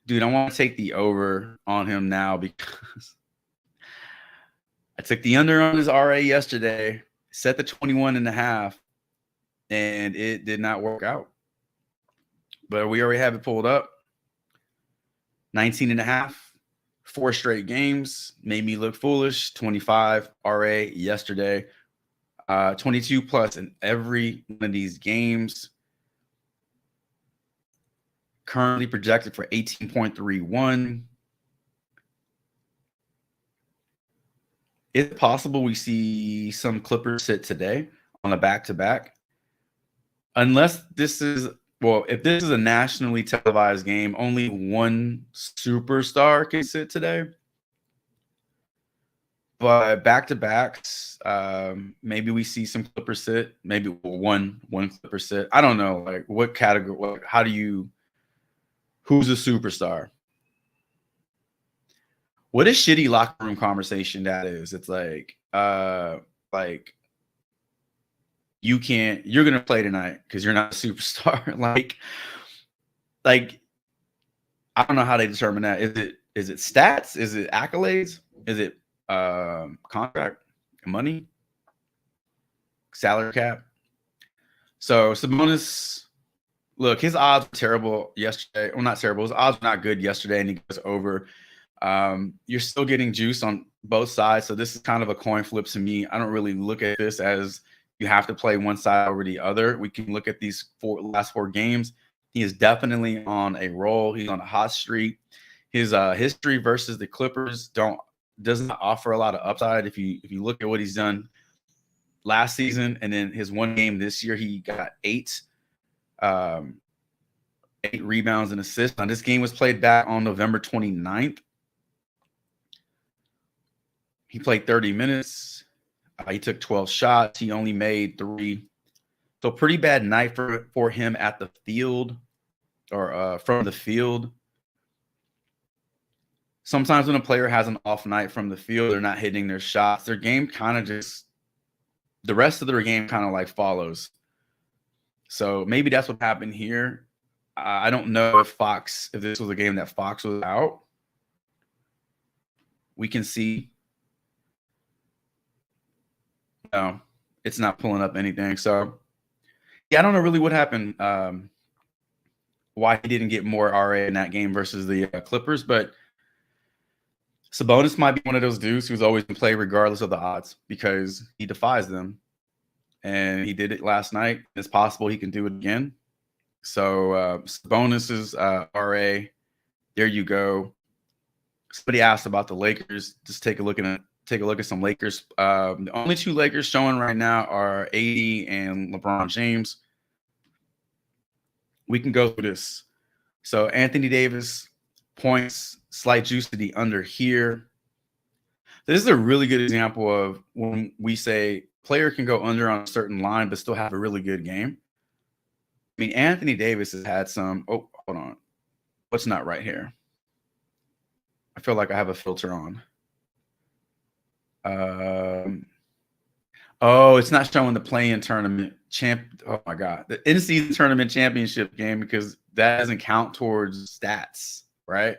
Dude, I want to take the over on him now because I took the under on his RA yesterday, set the 21.5, and it did not work out. But we already have it pulled up. 19.5, 4 straight games, made me look foolish. 25 RA yesterday, 22 plus in every one of these games. Currently projected for 18.31. Is it possible we see some Clippers sit today on a back-to-back? Unless this is, well, if this is a nationally televised game, only one superstar can sit today. But back-to-backs, maybe we see some Clippers sit, maybe one Clipper sit. I don't know, like what category, who's a superstar? What a shitty locker room conversation that is. It's like you're gonna play tonight because you're not a superstar. like I don't know how they determine that. Is it stats? Is it accolades? Is it contract, money, salary cap? So Sabonis, look, his odds were terrible yesterday. Well, not terrible. His odds were not good yesterday, and he goes over. You're still getting juice on both sides, so this is kind of a coin flip to me. I don't really look at this as you have to play one side over the other. We can look at these last four games. He is definitely on a roll. He's on a hot streak. His history versus the Clippers doesn't offer a lot of upside. If you look at what he's done last season and then his one game this year, he got 8 rebounds and assists. Now, this game was played back on November 29th. He played 30 minutes. He took 12 shots. He only made 3. So pretty bad night for him at the field or from the field. Sometimes when a player has an off night from the field, they're not hitting their shots. Their game kind of the rest of their game kind of like follows. So maybe that's what happened here. I don't know if this was a game that Fox was out. We can see. No, it's not pulling up anything. So, yeah, I don't know really what happened, why he didn't get more RA in that game versus the Clippers. But Sabonis might be one of those dudes who's always going to play regardless of the odds because he defies them. And he did it last night. It's possible he can do it again. So Sabonis's RA, there you go. Somebody asked about the Lakers. Just take a look at some Lakers. The only 2 Lakers showing right now are AD and LeBron James. We can go through this. So Anthony Davis, points, slight juice to the under here. This is a really good example of when we say player can go under on a certain line but still have a really good game. I mean, Anthony Davis has had some. Oh, hold on. What's not right here? I feel like I have a filter on. Oh, it's not showing the play-in tournament Oh my God, the in-season tournament championship game because that doesn't count towards stats, right?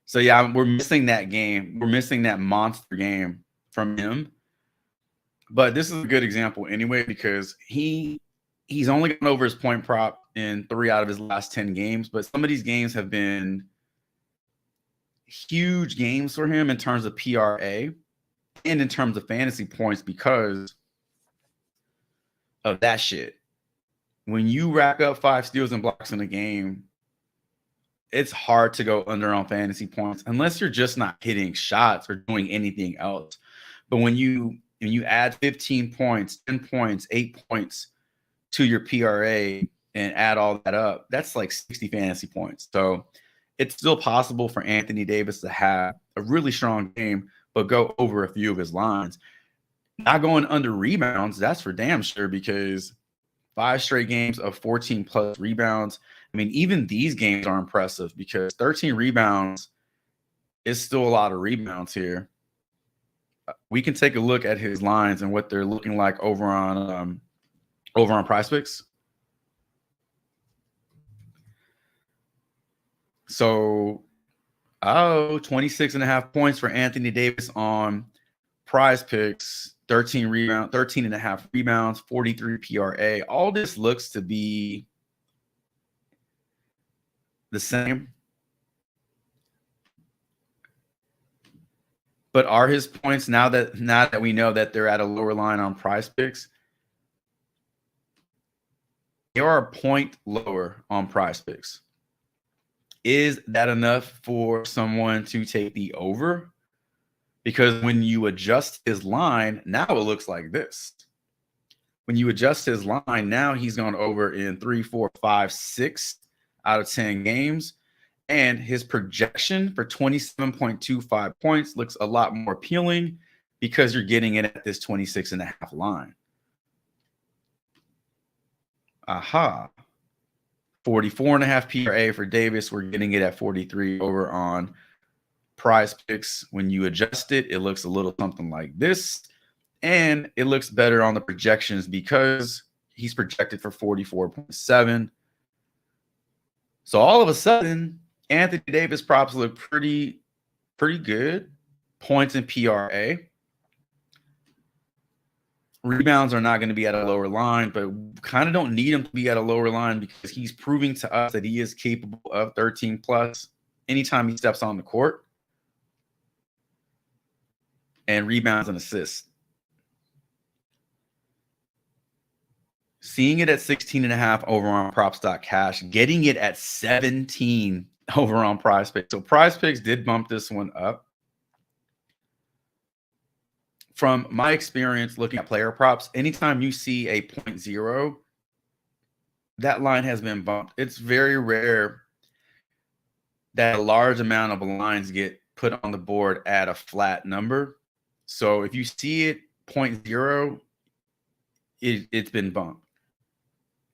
So yeah, we're missing that game. We're missing that monster game from him. But this is a good example anyway because he's only gone over his point prop in 3 out of his last 10 games, but some of these games have been huge games for him in terms of PRA and in terms of fantasy points because of that shit. When you rack up 5 steals and blocks in a game, it's hard to go under on fantasy points unless you're just not hitting shots or doing anything else. But when you add 15 points, 10 points, 8 points to your PRA and add all that up, that's like 60 fantasy points. So it's still possible for Anthony Davis to have a really strong game, but go over a few of his lines. Not going under rebounds, that's for damn sure, because 5 straight games of 14 plus rebounds. I mean, even these games are impressive because 13 rebounds is still a lot of rebounds here. We can take a look at his lines and what they're looking like over on Prizepicks. So, 26.5 points for Anthony Davis on Prizepicks, 13.5 rebounds, 43 PRA. All this looks to be the same. But are his points now that we know that they're at a lower line on Prizepicks, they are a point lower on Prizepicks. Is that enough for someone to take the over? because when you adjust his line, now it looks like this. When you adjust his line, now he's gone over in 3, 4, 5, 6 out of 10 games. And his projection for 27.25 points looks a lot more appealing because you're getting it at this 26.5 line. Aha. 44.5 PRA for Davis. We're getting it at 43 over on Prizepicks. When you adjust it, it looks a little something like this. And it looks better on the projections because he's projected for 44.7. So all of a sudden, Anthony Davis props look pretty good. Points in PRA. Rebounds are not going to be at a lower line, but kind of don't need him to be at a lower line because he's proving to us that he is capable of 13 plus anytime he steps on the court. And rebounds and assists. Seeing it at 16.5 over on props.cash, getting it at 17 over on Prizepicks. So Prizepicks did bump this one up. From my experience looking at player props, anytime you see a 0.0, that line has been bumped. It's very rare that a large amount of lines get put on the board at a flat number. So if you see it 0.0, it's been bumped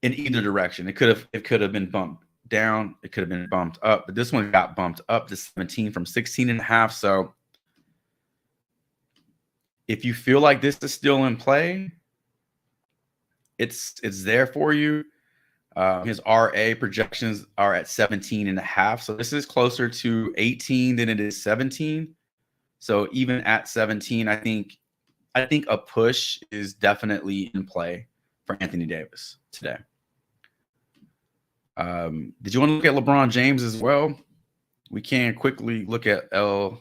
in either direction. It could have been bumped down. It could have been bumped up, but this one got bumped up to 17 from 16.5. So if you feel like this is still in play, it's there for you. His RA projections are at 17.5. So this is closer to 18 than it is 17. So even at 17, I think a push is definitely in play for Anthony Davis today. Did you want to look at LeBron James as well? We can quickly look at LBJ.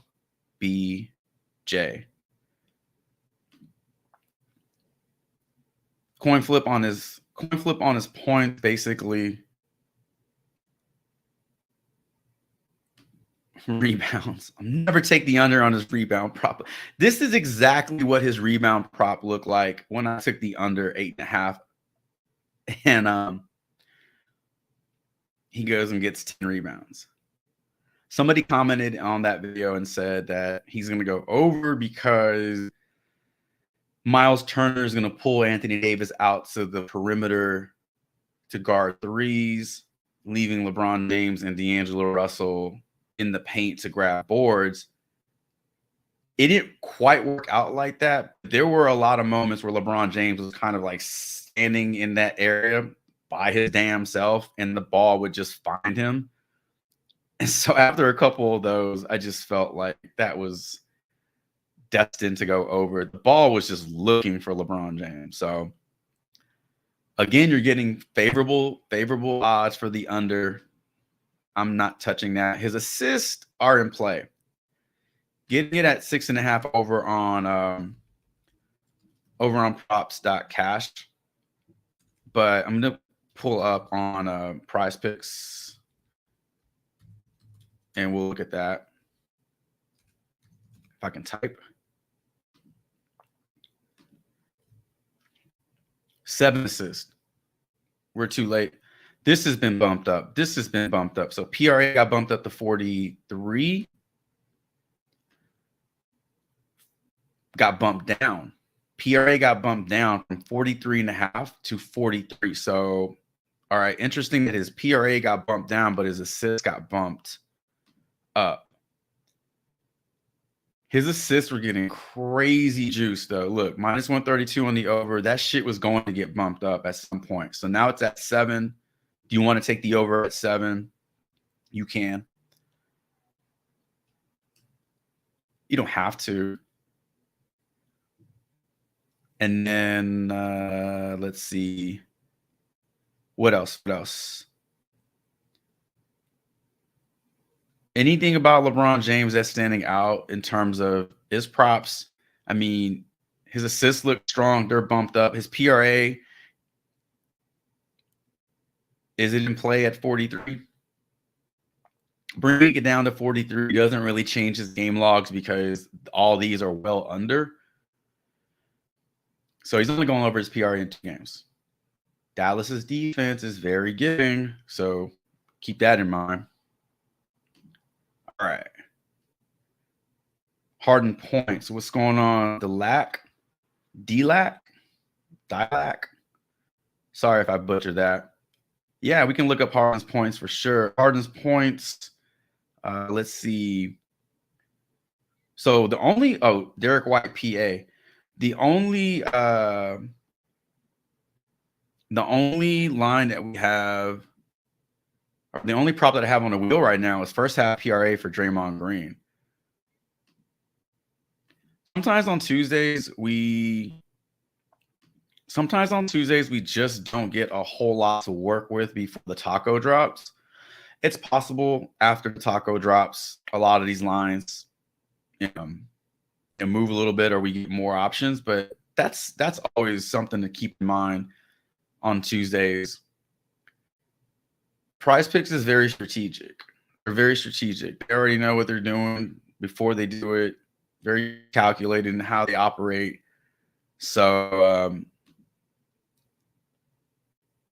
Coin flip on his point, basically. Rebounds. I'll never take the under on his rebound prop. This is exactly what his rebound prop looked like when I took the under 8.5. And he goes and gets 10 rebounds. Somebody commented on that video and said that he's going to go over because Miles Turner is going to pull Anthony Davis out to the perimeter to guard threes, leaving LeBron James and D'Angelo Russell in the paint to grab boards. It didn't quite work out like that. There were a lot of moments where LeBron James was kind of like standing in that area by his damn self, and the ball would just find him. And so after a couple of those, I just felt like that was destined to go over. The ball was just looking for LeBron James. So again, you're getting favorable odds for the under. I'm not touching that. His assists are in play. Getting it at 6.5 over on props.cash. But I'm gonna pull up on Prizepicks and we'll look at that. If I can type. 7 assists. We're too late. This has been bumped up. So PRA got bumped up to 43. Got bumped down. PRA got bumped down from 43.5 to 43. So, all right, interesting that his PRA got bumped down, but his assists got bumped up. His assists were getting crazy juice, though. Look, minus 132 on the over. That shit was going to get bumped up at some point. So now it's at 7. Do you want to take the over at 7? You can. You don't have to. And then let's see. What else? Anything about LeBron James that's standing out in terms of his props? I mean, his assists look strong. They're bumped up. His PRA, is it in play at 43? Bringing it down to 43 doesn't really change his game logs because all these are well under. So he's only going over his PRA in 2 games. Dallas's defense is very giving, so keep that in mind. All right. Harden points. What's going on? D-Lac? Sorry if I butchered that. Yeah, we can look up Harden's points for sure. Harden's points, let's see. So Derek White, PA. The only line that we have, or the only prop that I have on the wheel right now is first half PRA for Draymond Green. Sometimes on Tuesdays we just don't get a whole lot to work with before the taco drops. It's possible after the taco drops, a lot of these lines, move a little bit, or we get more options. But that's always something to keep in mind on Tuesdays. Prizepicks is very strategic. They're very strategic. They already know what they're doing before they do it. Very calculated in how they operate. So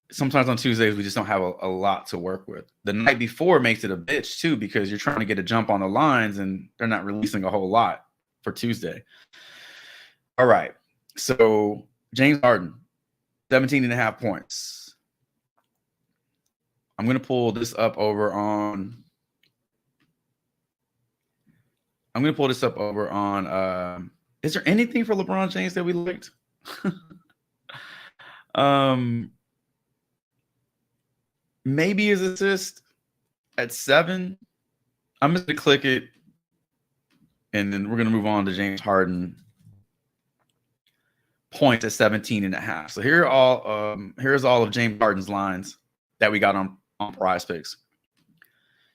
sometimes on Tuesdays, we just don't have a lot to work with. The night before makes it a bitch too, because you're trying to get a jump on the lines and they're not releasing a whole lot for Tuesday. All right. So James Harden, 17.5 points. I'm going to pull this up over on is there anything for LeBron James that we liked? Maybe his assist at 7. I'm just going to click it, and then we're going to move on to James Harden points at 17.5. So here's all of James Harden's lines that we got on Prizepicks.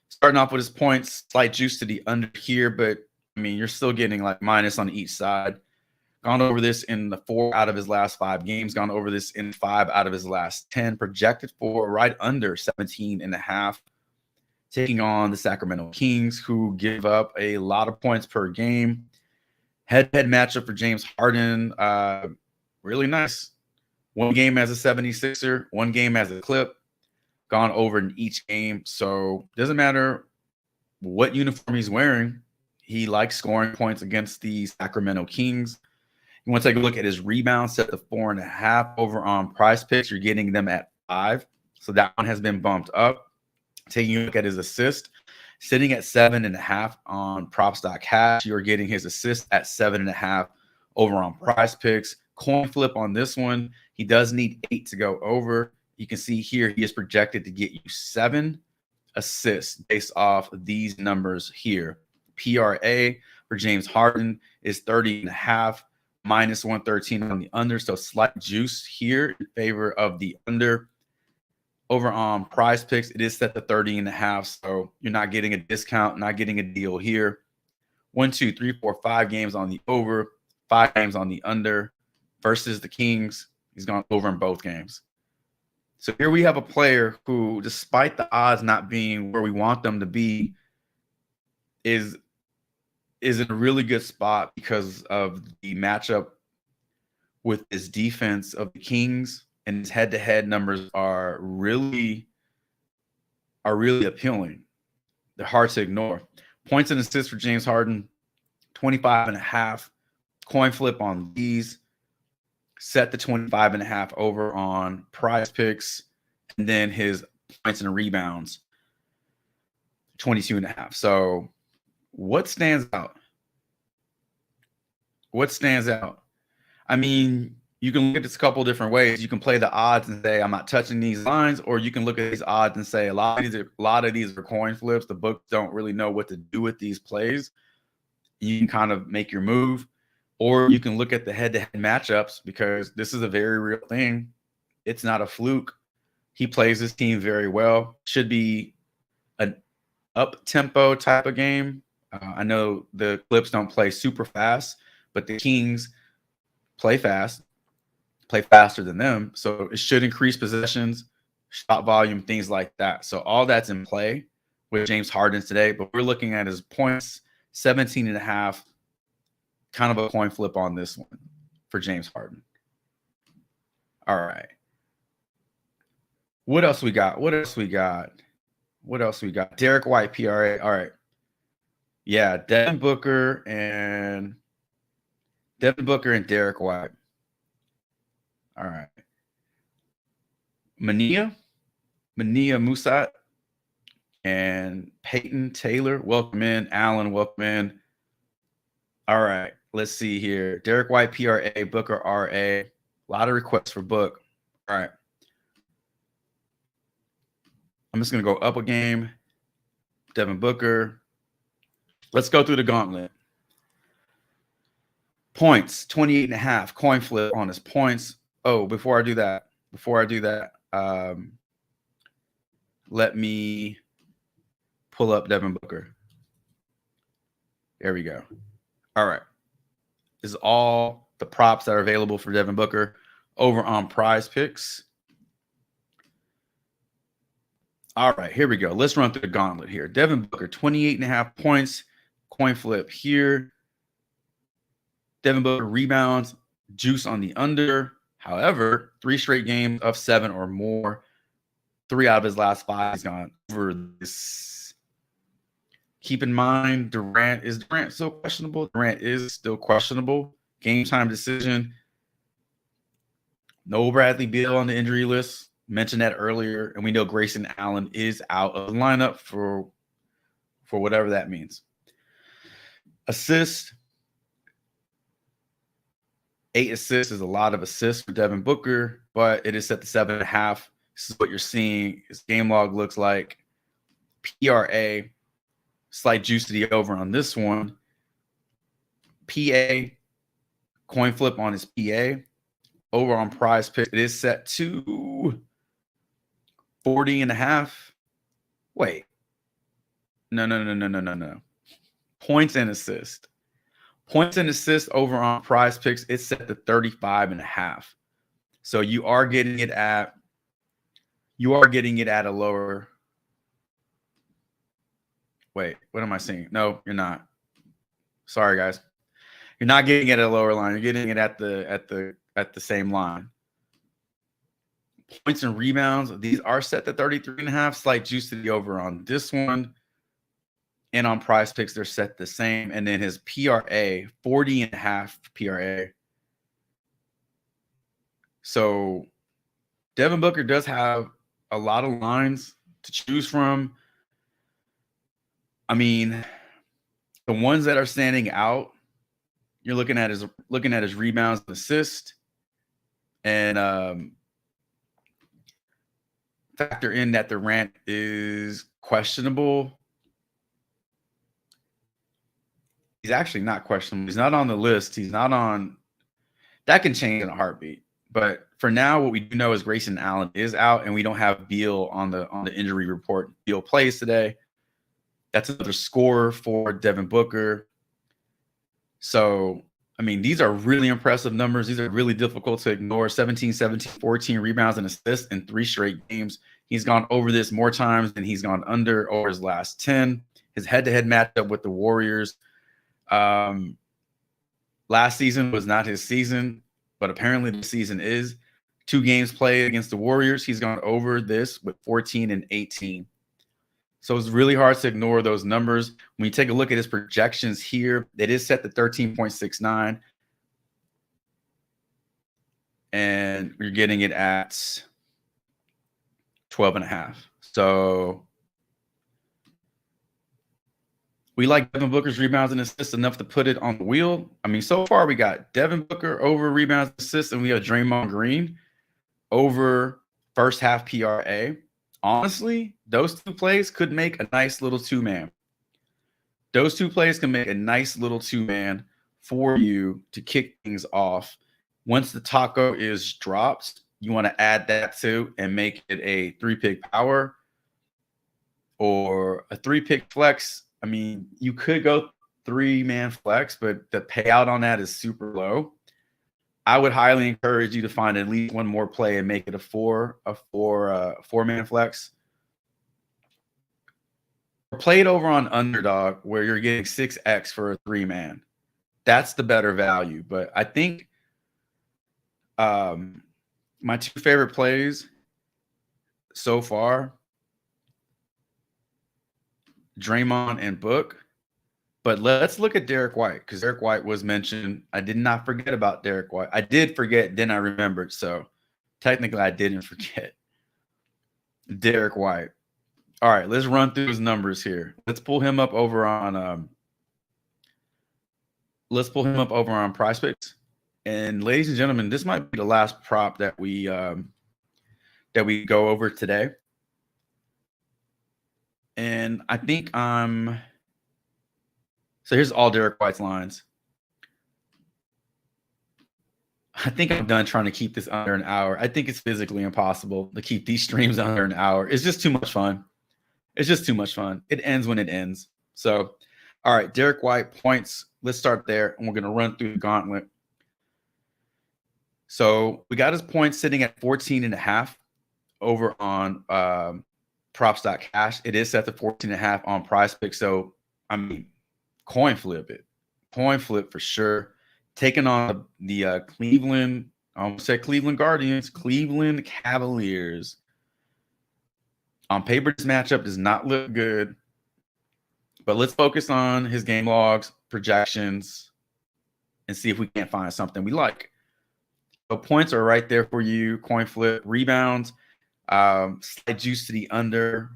Starting off with his points, slight juice to the under here, but I mean, you're still getting like minus on each side. Gone over this in the 4 out of his last 5 games. Gone over this in 5 out of his last 10. Projected for right under 17.5. Taking on the Sacramento Kings, who give up a lot of points per game. Head-to-head matchup for James Harden. Really nice. 1 game as a 76er, 1 game as a Clip. Gone over in each game. So doesn't matter what uniform he's wearing. He likes scoring points against the Sacramento Kings. You want to take a look at his rebounds, set to 4.5 over on Prizepicks. You're getting them at 5. So that one has been bumped up. Taking a look at his assist, sitting at 7.5 on props.cash. You're getting his assist at 7.5 over on Prizepicks. Coin flip on this one. He does need 8 to go over. You can see here he is projected to get you 7 assists based off these numbers here. PRA for James Harden is 30.5, minus 113 on the under. So slight juice here in favor of the under. Over on Prizepicks, it is set to 30.5. So you're not getting a discount, not getting a deal here. 1, 2, 3, 4, 5 games on the over, 5 games on the under versus the Kings. He's gone over in both games. So here we have a player who, despite the odds not being where we want them to be, is in a really good spot because of the matchup with his defense of the Kings, and his head-to-head numbers are really appealing. They're hard to ignore. Points and assists for James Harden, 25.5. Coin flip on these. Set the 25.5 over on Prizepicks, and then his points and rebounds, 22.5. So what stands out? I mean, you can look at this a couple different ways. You can play the odds and say, I'm not touching these lines, or you can look at these odds and say, a lot of these are coin flips. The books don't really know what to do with these plays. You can kind of make your move. Or you can look at the head-to-head matchups, because this is a very real thing. It's not a fluke. He plays his team very well. Should be an up-tempo type of game. I know the Clips don't play super fast, but the Kings play fast, play faster than them. So it should increase possessions, shot volume, things like that. So all that's in play with James Harden today, but we're looking at his points, 17.5. Kind of a coin flip on this one for James Harden. All right. What else we got? Derek White, PRA. All right. Yeah, Devin Booker and Derek White. All right. Mania Musat and Peyton Taylor. Welcome in. Allen, welcome in. All right. Let's see here. Derek White, PRA, Booker, RA. A lot of requests for Book. All right. I'm just going to go up a game. Devin Booker. Let's go through the gauntlet. Points, 28.5. Coin flip on his points. Oh, before I do that, let me pull up Devin Booker. There we go. All right. This is all the props that are available for Devin Booker over on Prizepicks. All right, here we go. Let's run through the gauntlet here. Devin Booker, 28.5 points. Coin flip here. Devin Booker rebounds, juice on the under. However, 3 straight games of 7 or more. 3 out of his last 5, he's gone over this. Keep in mind, Durant still questionable? Durant is still questionable. Game time decision. No Bradley Beal on the injury list. Mentioned that earlier. And we know Grayson Allen is out of the lineup for whatever that means. Assist. 8 assists is a lot of assists for Devin Booker, but it is set to 7.5. This is what you're seeing. His game log looks like. PRA. Slight juice to the over on this one. PA. Coin flip on his PA. Over on Prizepicks, it is set to 40.5. Wait. No. Points and assist. Points and assist over on Prizepicks, it's set to 35.5. So you are getting it at a lower. Wait, what am I seeing? No, you're not. Sorry, guys. You're not getting it at a lower line. You're getting it at the same line. Points and rebounds, these are set to 33.5. Slight juice to the over on this one. And on Prizepicks, they're set the same. And then his PRA, 40.5 PRA. So Devin Booker does have a lot of lines to choose from. I mean, the ones that are standing out, you're looking at his rebounds and assists. And factor in that Durant is questionable. He's actually not questionable. He's not on the list. He's not on. That can change in a heartbeat. But for now, what we do know is Grayson Allen is out, and we don't have Beal on the injury report. Beal plays today. That's another score for Devin Booker. So, I mean, these are really impressive numbers. These are really difficult to ignore. 17, 14 rebounds and assists in 3 straight games. He's gone over this more times than he's gone under over his last 10. His head-to-head matchup with the Warriors last season was not his season, but apparently this season is. 2 games played against the Warriors. He's gone over this with 14 and 18. So it's really hard to ignore those numbers. When you take a look at his projections here, it is set to 13.69. And you're getting it at 12.5. So we like Devin Booker's rebounds and assists enough to put it on the wheel. I mean, so far we got Devin Booker over rebounds and assists, and we have Draymond Green over first half PRA. Honestly, those 2 plays could make a nice little 2-man. Those 2 plays can make a nice little 2-man for you to kick things off. Once the taco is dropped, you want to add that to and make it a 3-pick power or a 3-pick flex. I mean, you could go 3-man flex, but the payout on that is super low. I would highly encourage you to find at least one more play and make it a 4-man flex. play it over on underdog where you're getting 6x for a 3-man. That's the better value. But I think my two favorite plays so far, Draymond and Book. But let's look at Derek White, because Derek White was mentioned. I did not forget about Derek White. I did forget, then I remembered. So technically I didn't forget. Derek White. All right, let's run through his numbers here. Let's pull him up over on Prizepicks. And ladies and gentlemen, this might be the last prop that we go over today. And I think so here's all Derek White's lines. I think I'm done trying to keep this under an hour. I think it's physically impossible to keep these streams under an hour. It's just too much fun. It's just too much fun. It ends when it ends. So, all right, Derek White points. Let's start there, and we're going to run through the gauntlet. So we got his points sitting at 14.5 over on props.cash. It is set to 14.5 on Prizepicks. So, I mean, coin flip it. Coin flip for sure. Taking on the Cleveland, I almost said Cleveland Guardians, Cleveland Cavaliers. On paper, this matchup does not look good. But let's focus on his game logs, projections, and see if we can't find something we like. So points are right there for you. Coin flip, rebounds, slight juice to the under.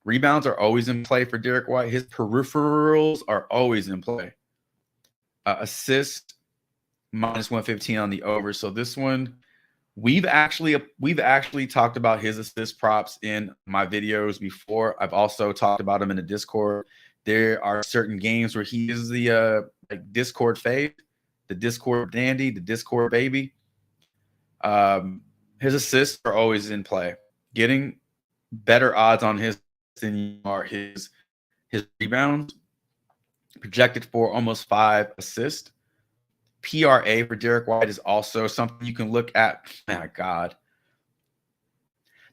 Rebounds are always in play for Derek White. His peripherals are always in play. Assist, minus 115 on the over. So this one, we've actually talked about his assist props in my videos before. I've also talked about him in the Discord. There are certain games where he is the Discord fave, the Discord dandy, the Discord baby. His assists are always in play. Getting better odds on his than you are his rebounds. Projected for almost 5 assists. PRA for Derek White is also something you can look at. My God.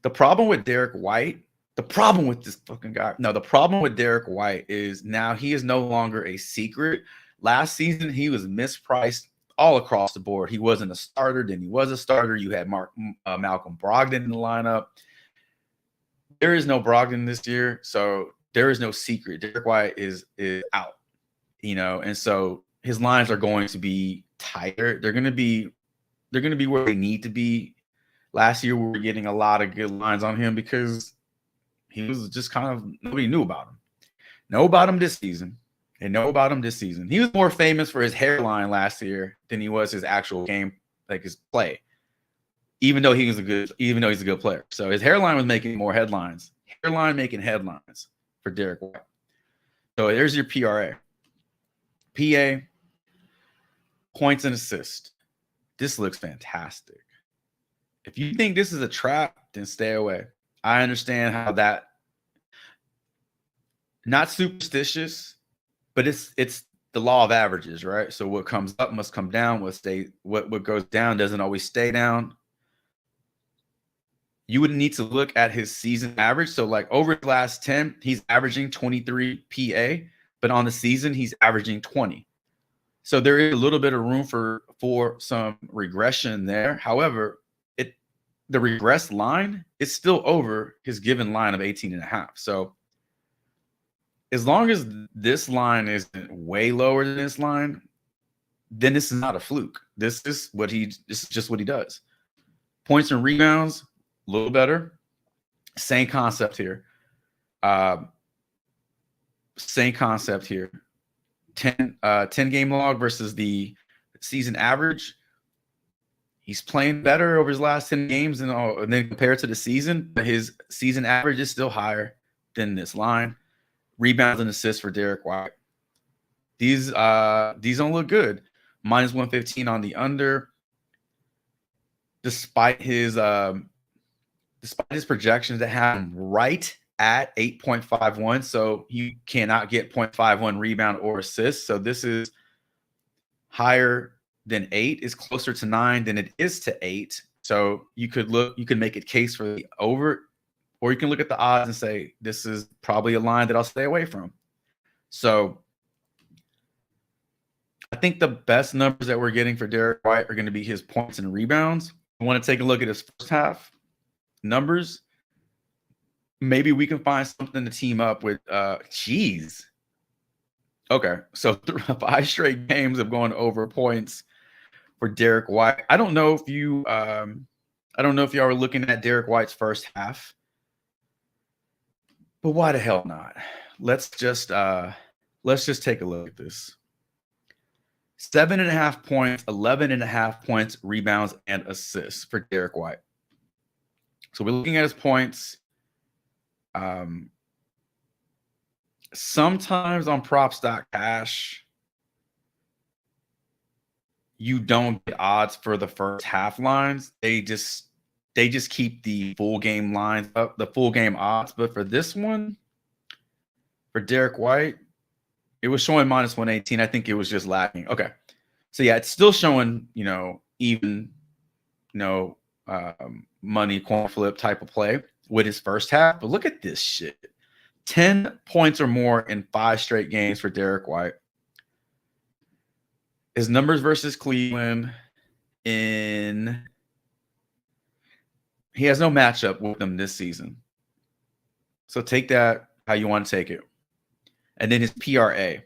The problem with Derek White, the problem with Derek White is now he is no longer a secret. Last season, he was mispriced all across the board. He wasn't a starter, then he was a starter. You had Malcolm Brogdon in the lineup. There is no Brogdon this year, so there is no secret. Derek White is out, and so his lines are going to be tighter. They're going to be where they need to be. Last year, we were getting a lot of good lines on him because he was just kind of, nobody knew about him. Know about him this season. He was more famous for his hairline last year than he was his actual game, like his play. Even though he's a good player. So his hairline was making more headlines. Hairline making headlines for Derek White. So there's your PRA. PA, points and assists. This looks fantastic. If you think this is a trap, then stay away. I understand how that, not superstitious, but it's the law of averages, right? So what comes up must come down. What goes down doesn't always stay down. You would need to look at his season average. So like over the last 10, he's averaging 23 PA, but on the season, he's averaging 20. So there is a little bit of room for some regression there. However, the regress line is still over his given line of 18.5. So as long as this line isn't way lower than this line, then this is not a fluke. This is just what he does. Points and rebounds, a little better. Same concept here. 10 game log versus the season average. He's playing better over his last 10 games and then compared to the season, but his season average is still higher than this line. Rebounds and assists for Derek White. These don't look good. Minus 115 on the under. Despite his projections that have him right at 8.51, so you cannot get 0.51 rebound or assist. So this is higher than 8, is closer to 9 than it is to 8. So you could make a case for the over or you can look at the odds and say, this is probably a line that I'll stay away from. So I think the best numbers that we're getting for Derek White are going to be his points and rebounds. I want to take a look at his first half numbers. Maybe we can find something to team up with. Jeez. Okay, so 5 straight games of going over points for Derek White. I don't know if you, I don't know if y'all were looking at Derek White's first half, but why the hell not? Let's just take a look at this. 7.5 points, 11.5 points, rebounds, and assists for Derek White. So we're looking at his points. Sometimes on props.cash, you don't get odds for the first half lines. They just keep the full game lines up, the full game odds. But for this one, for Derek White, it was showing minus 118. I think it was just lacking. Okay. So yeah, it's still showing, even, money coin flip type of play with his first half. But look at this shit. 10 points or more in 5 straight games for Derek White. His numbers versus Cleveland he has no matchup with them this season. So take that how you want to take it. And then his PRA.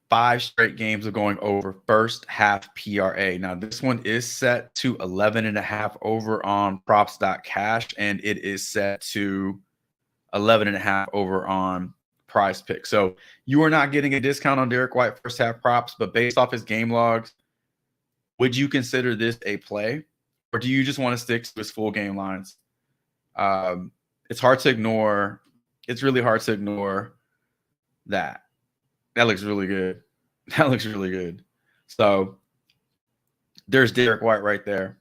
5 straight games of going over first half PRA. Now, this one is set to 11.5 over on props.cash, and it is set to 11.5 over on Prizepicks. So you are not getting a discount on Derek White first half props, but based off his game logs, would you consider this a play, or do you just want to stick to his full game lines? It's hard to ignore. It's really hard to ignore that. That looks really good. That looks really good. So there's Derek White right there.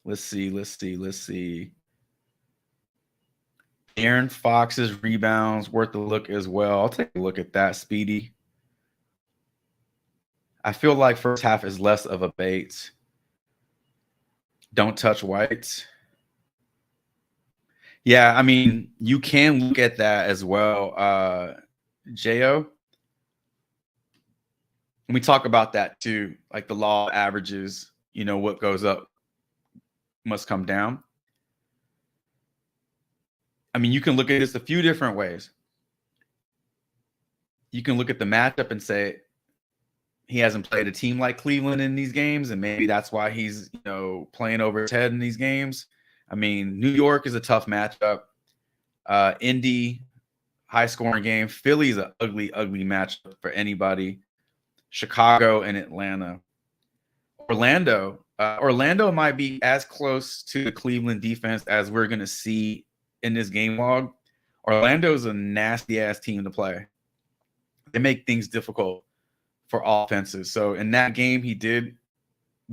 Let's see. Aaron Fox's rebounds worth a look as well. I'll take a look at that, Speedy. I feel like first half is less of a bait. Don't touch White. Yeah, I mean, you can look at that as well, Jo. We talk about that too, like the law of averages, what goes up must come down. I mean, you can look at this a few different ways. You can look at the matchup and say he hasn't played a team like Cleveland in these games, and maybe that's why he's, playing over his head in these games. I mean, New York is a tough matchup. Indy, high-scoring game. Philly's an ugly, ugly matchup for anybody. Chicago and Atlanta. Orlando might be as close to the Cleveland defense as we're going to see in this game log. Orlando's a nasty-ass team to play. They make things difficult for offenses. So in that game, he did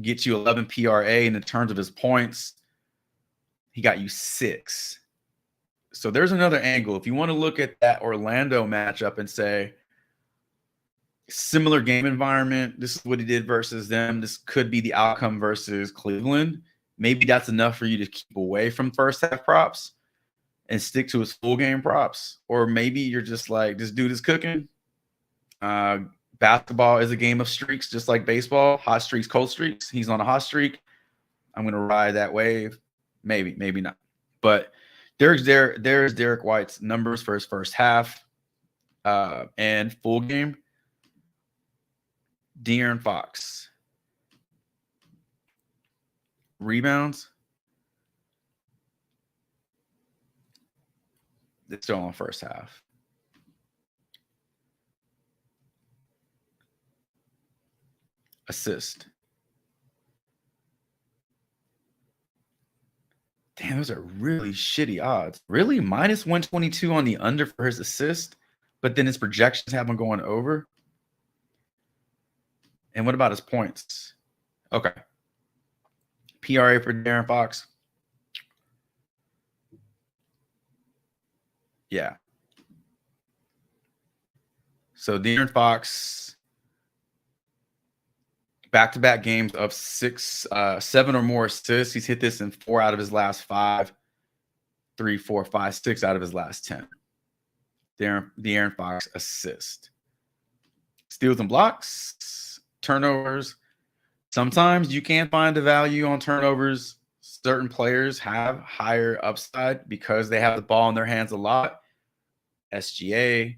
get you 11 PRA, and in terms of his points, he got you 6. So there's another angle. If you want to look at that Orlando matchup and say, similar game environment, this is what he did versus them, this could be the outcome versus Cleveland, maybe that's enough for you to keep away from first half props and stick to his full game props. Or maybe you're just like, this dude is cooking. Basketball is a game of streaks, just like baseball. Hot streaks, cold streaks. He's on a hot streak. I'm going to ride that wave. Maybe not. But there's Derek White's numbers for his first half and full game. De'Aaron Fox. Rebounds. It's still on first half. Assist. Damn, those are really shitty odds. Really? Minus 122 on the under for his assist, but then his projections have him going over. And what about his points? Okay. PRA for De'Aaron Fox. Yeah. So De'Aaron Fox, back-to-back games of 7 or more assists. He's hit this in 4 out of his last 5, 3, 4, 5, 6 out of his last 10. The Aaron Fox assist. Steals and blocks, turnovers. Sometimes you can't find the value on turnovers. Certain players have higher upside because they have the ball in their hands a lot. SGA,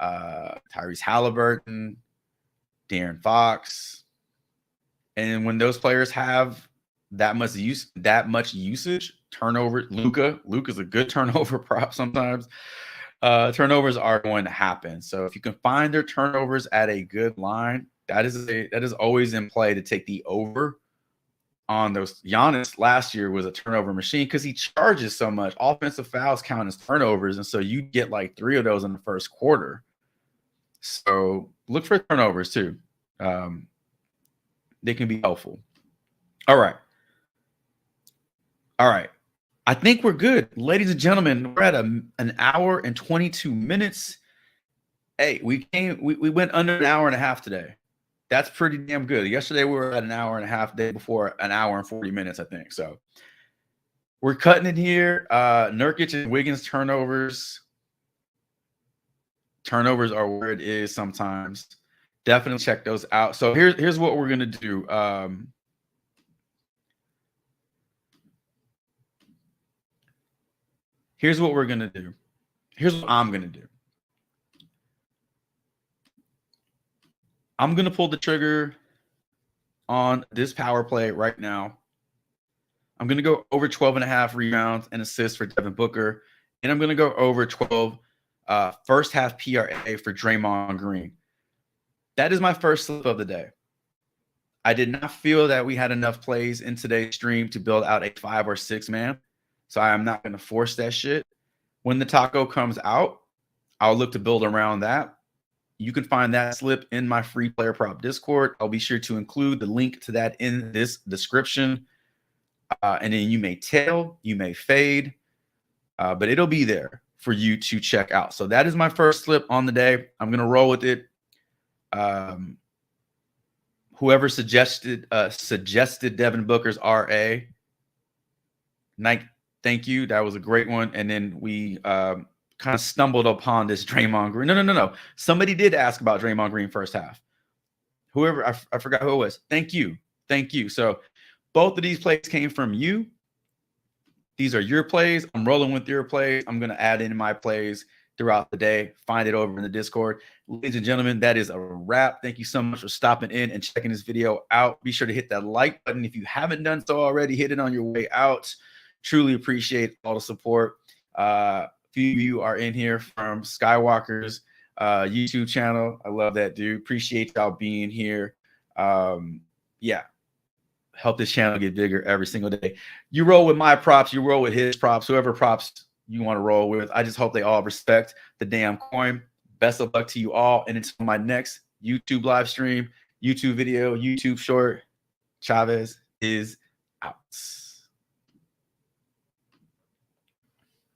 Tyrese Halliburton, De'Aaron Fox. And when those players have that much usage, turnover, Luka's a good turnover prop sometimes. Turnovers are going to happen. So if you can find their turnovers at a good line, that is always in play to take the over on those. Giannis last year was a turnover machine because he charges so much. Offensive fouls count as turnovers, and so you get like 3 of those in the first quarter. So look for turnovers too. They can be helpful. All right. I think we're good. Ladies and gentlemen, we're at an hour and 22 minutes. Hey, we went under an hour and a half today. That's pretty damn good. Yesterday we were at an hour and a half, day before an hour and 40 minutes, I think. So we're cutting it here. Nurkic and Wiggins turnovers. Turnovers are where it is sometimes. Definitely check those out. So here's what we're gonna do. Here's what we're gonna do. Here's what I'm gonna do. I'm gonna pull the trigger on this power play right now. I'm gonna go over 12.5 rebounds and assists for Devin Booker, and I'm gonna go over 12 first half PRA for Draymond Green. That is my first slip of the day. I did not feel that we had enough plays in today's stream to build out a 5 or 6 man. So I am not going to force that shit. When the taco comes out, I'll look to build around that. You can find that slip in my free player prop Discord. I'll be sure to include the link to that in this description. And then you may tail, you may fade, but it'll be there for you to check out. So that is my first slip on the day. I'm going to roll with it. Whoever suggested Devin Booker's RA, Nike, thank you. That was a great one. And then we kind of stumbled upon this Draymond Green. No. Somebody did ask about Draymond Green first half. Whoever, I forgot who it was. Thank you. So both of these plays came from you. These are your plays. I'm rolling with your plays. I'm going to add in my plays throughout the day. Find it over in the Discord. Ladies and gentlemen, that is a wrap. Thank you so much for stopping in and checking this video out. Be sure to hit that like button. If you haven't done so already, hit it on your way out. Truly appreciate all the support. A few of you are in here from Skywalker's YouTube channel. I love that, dude. Appreciate y'all being here. Yeah. Help this channel get bigger every single day. You roll with my props. You roll with his props. Whoever props you want to roll with. I just hope they all respect the damn coin. Best of luck to you all. And until my next YouTube live stream, YouTube video, YouTube short, Chavez is out.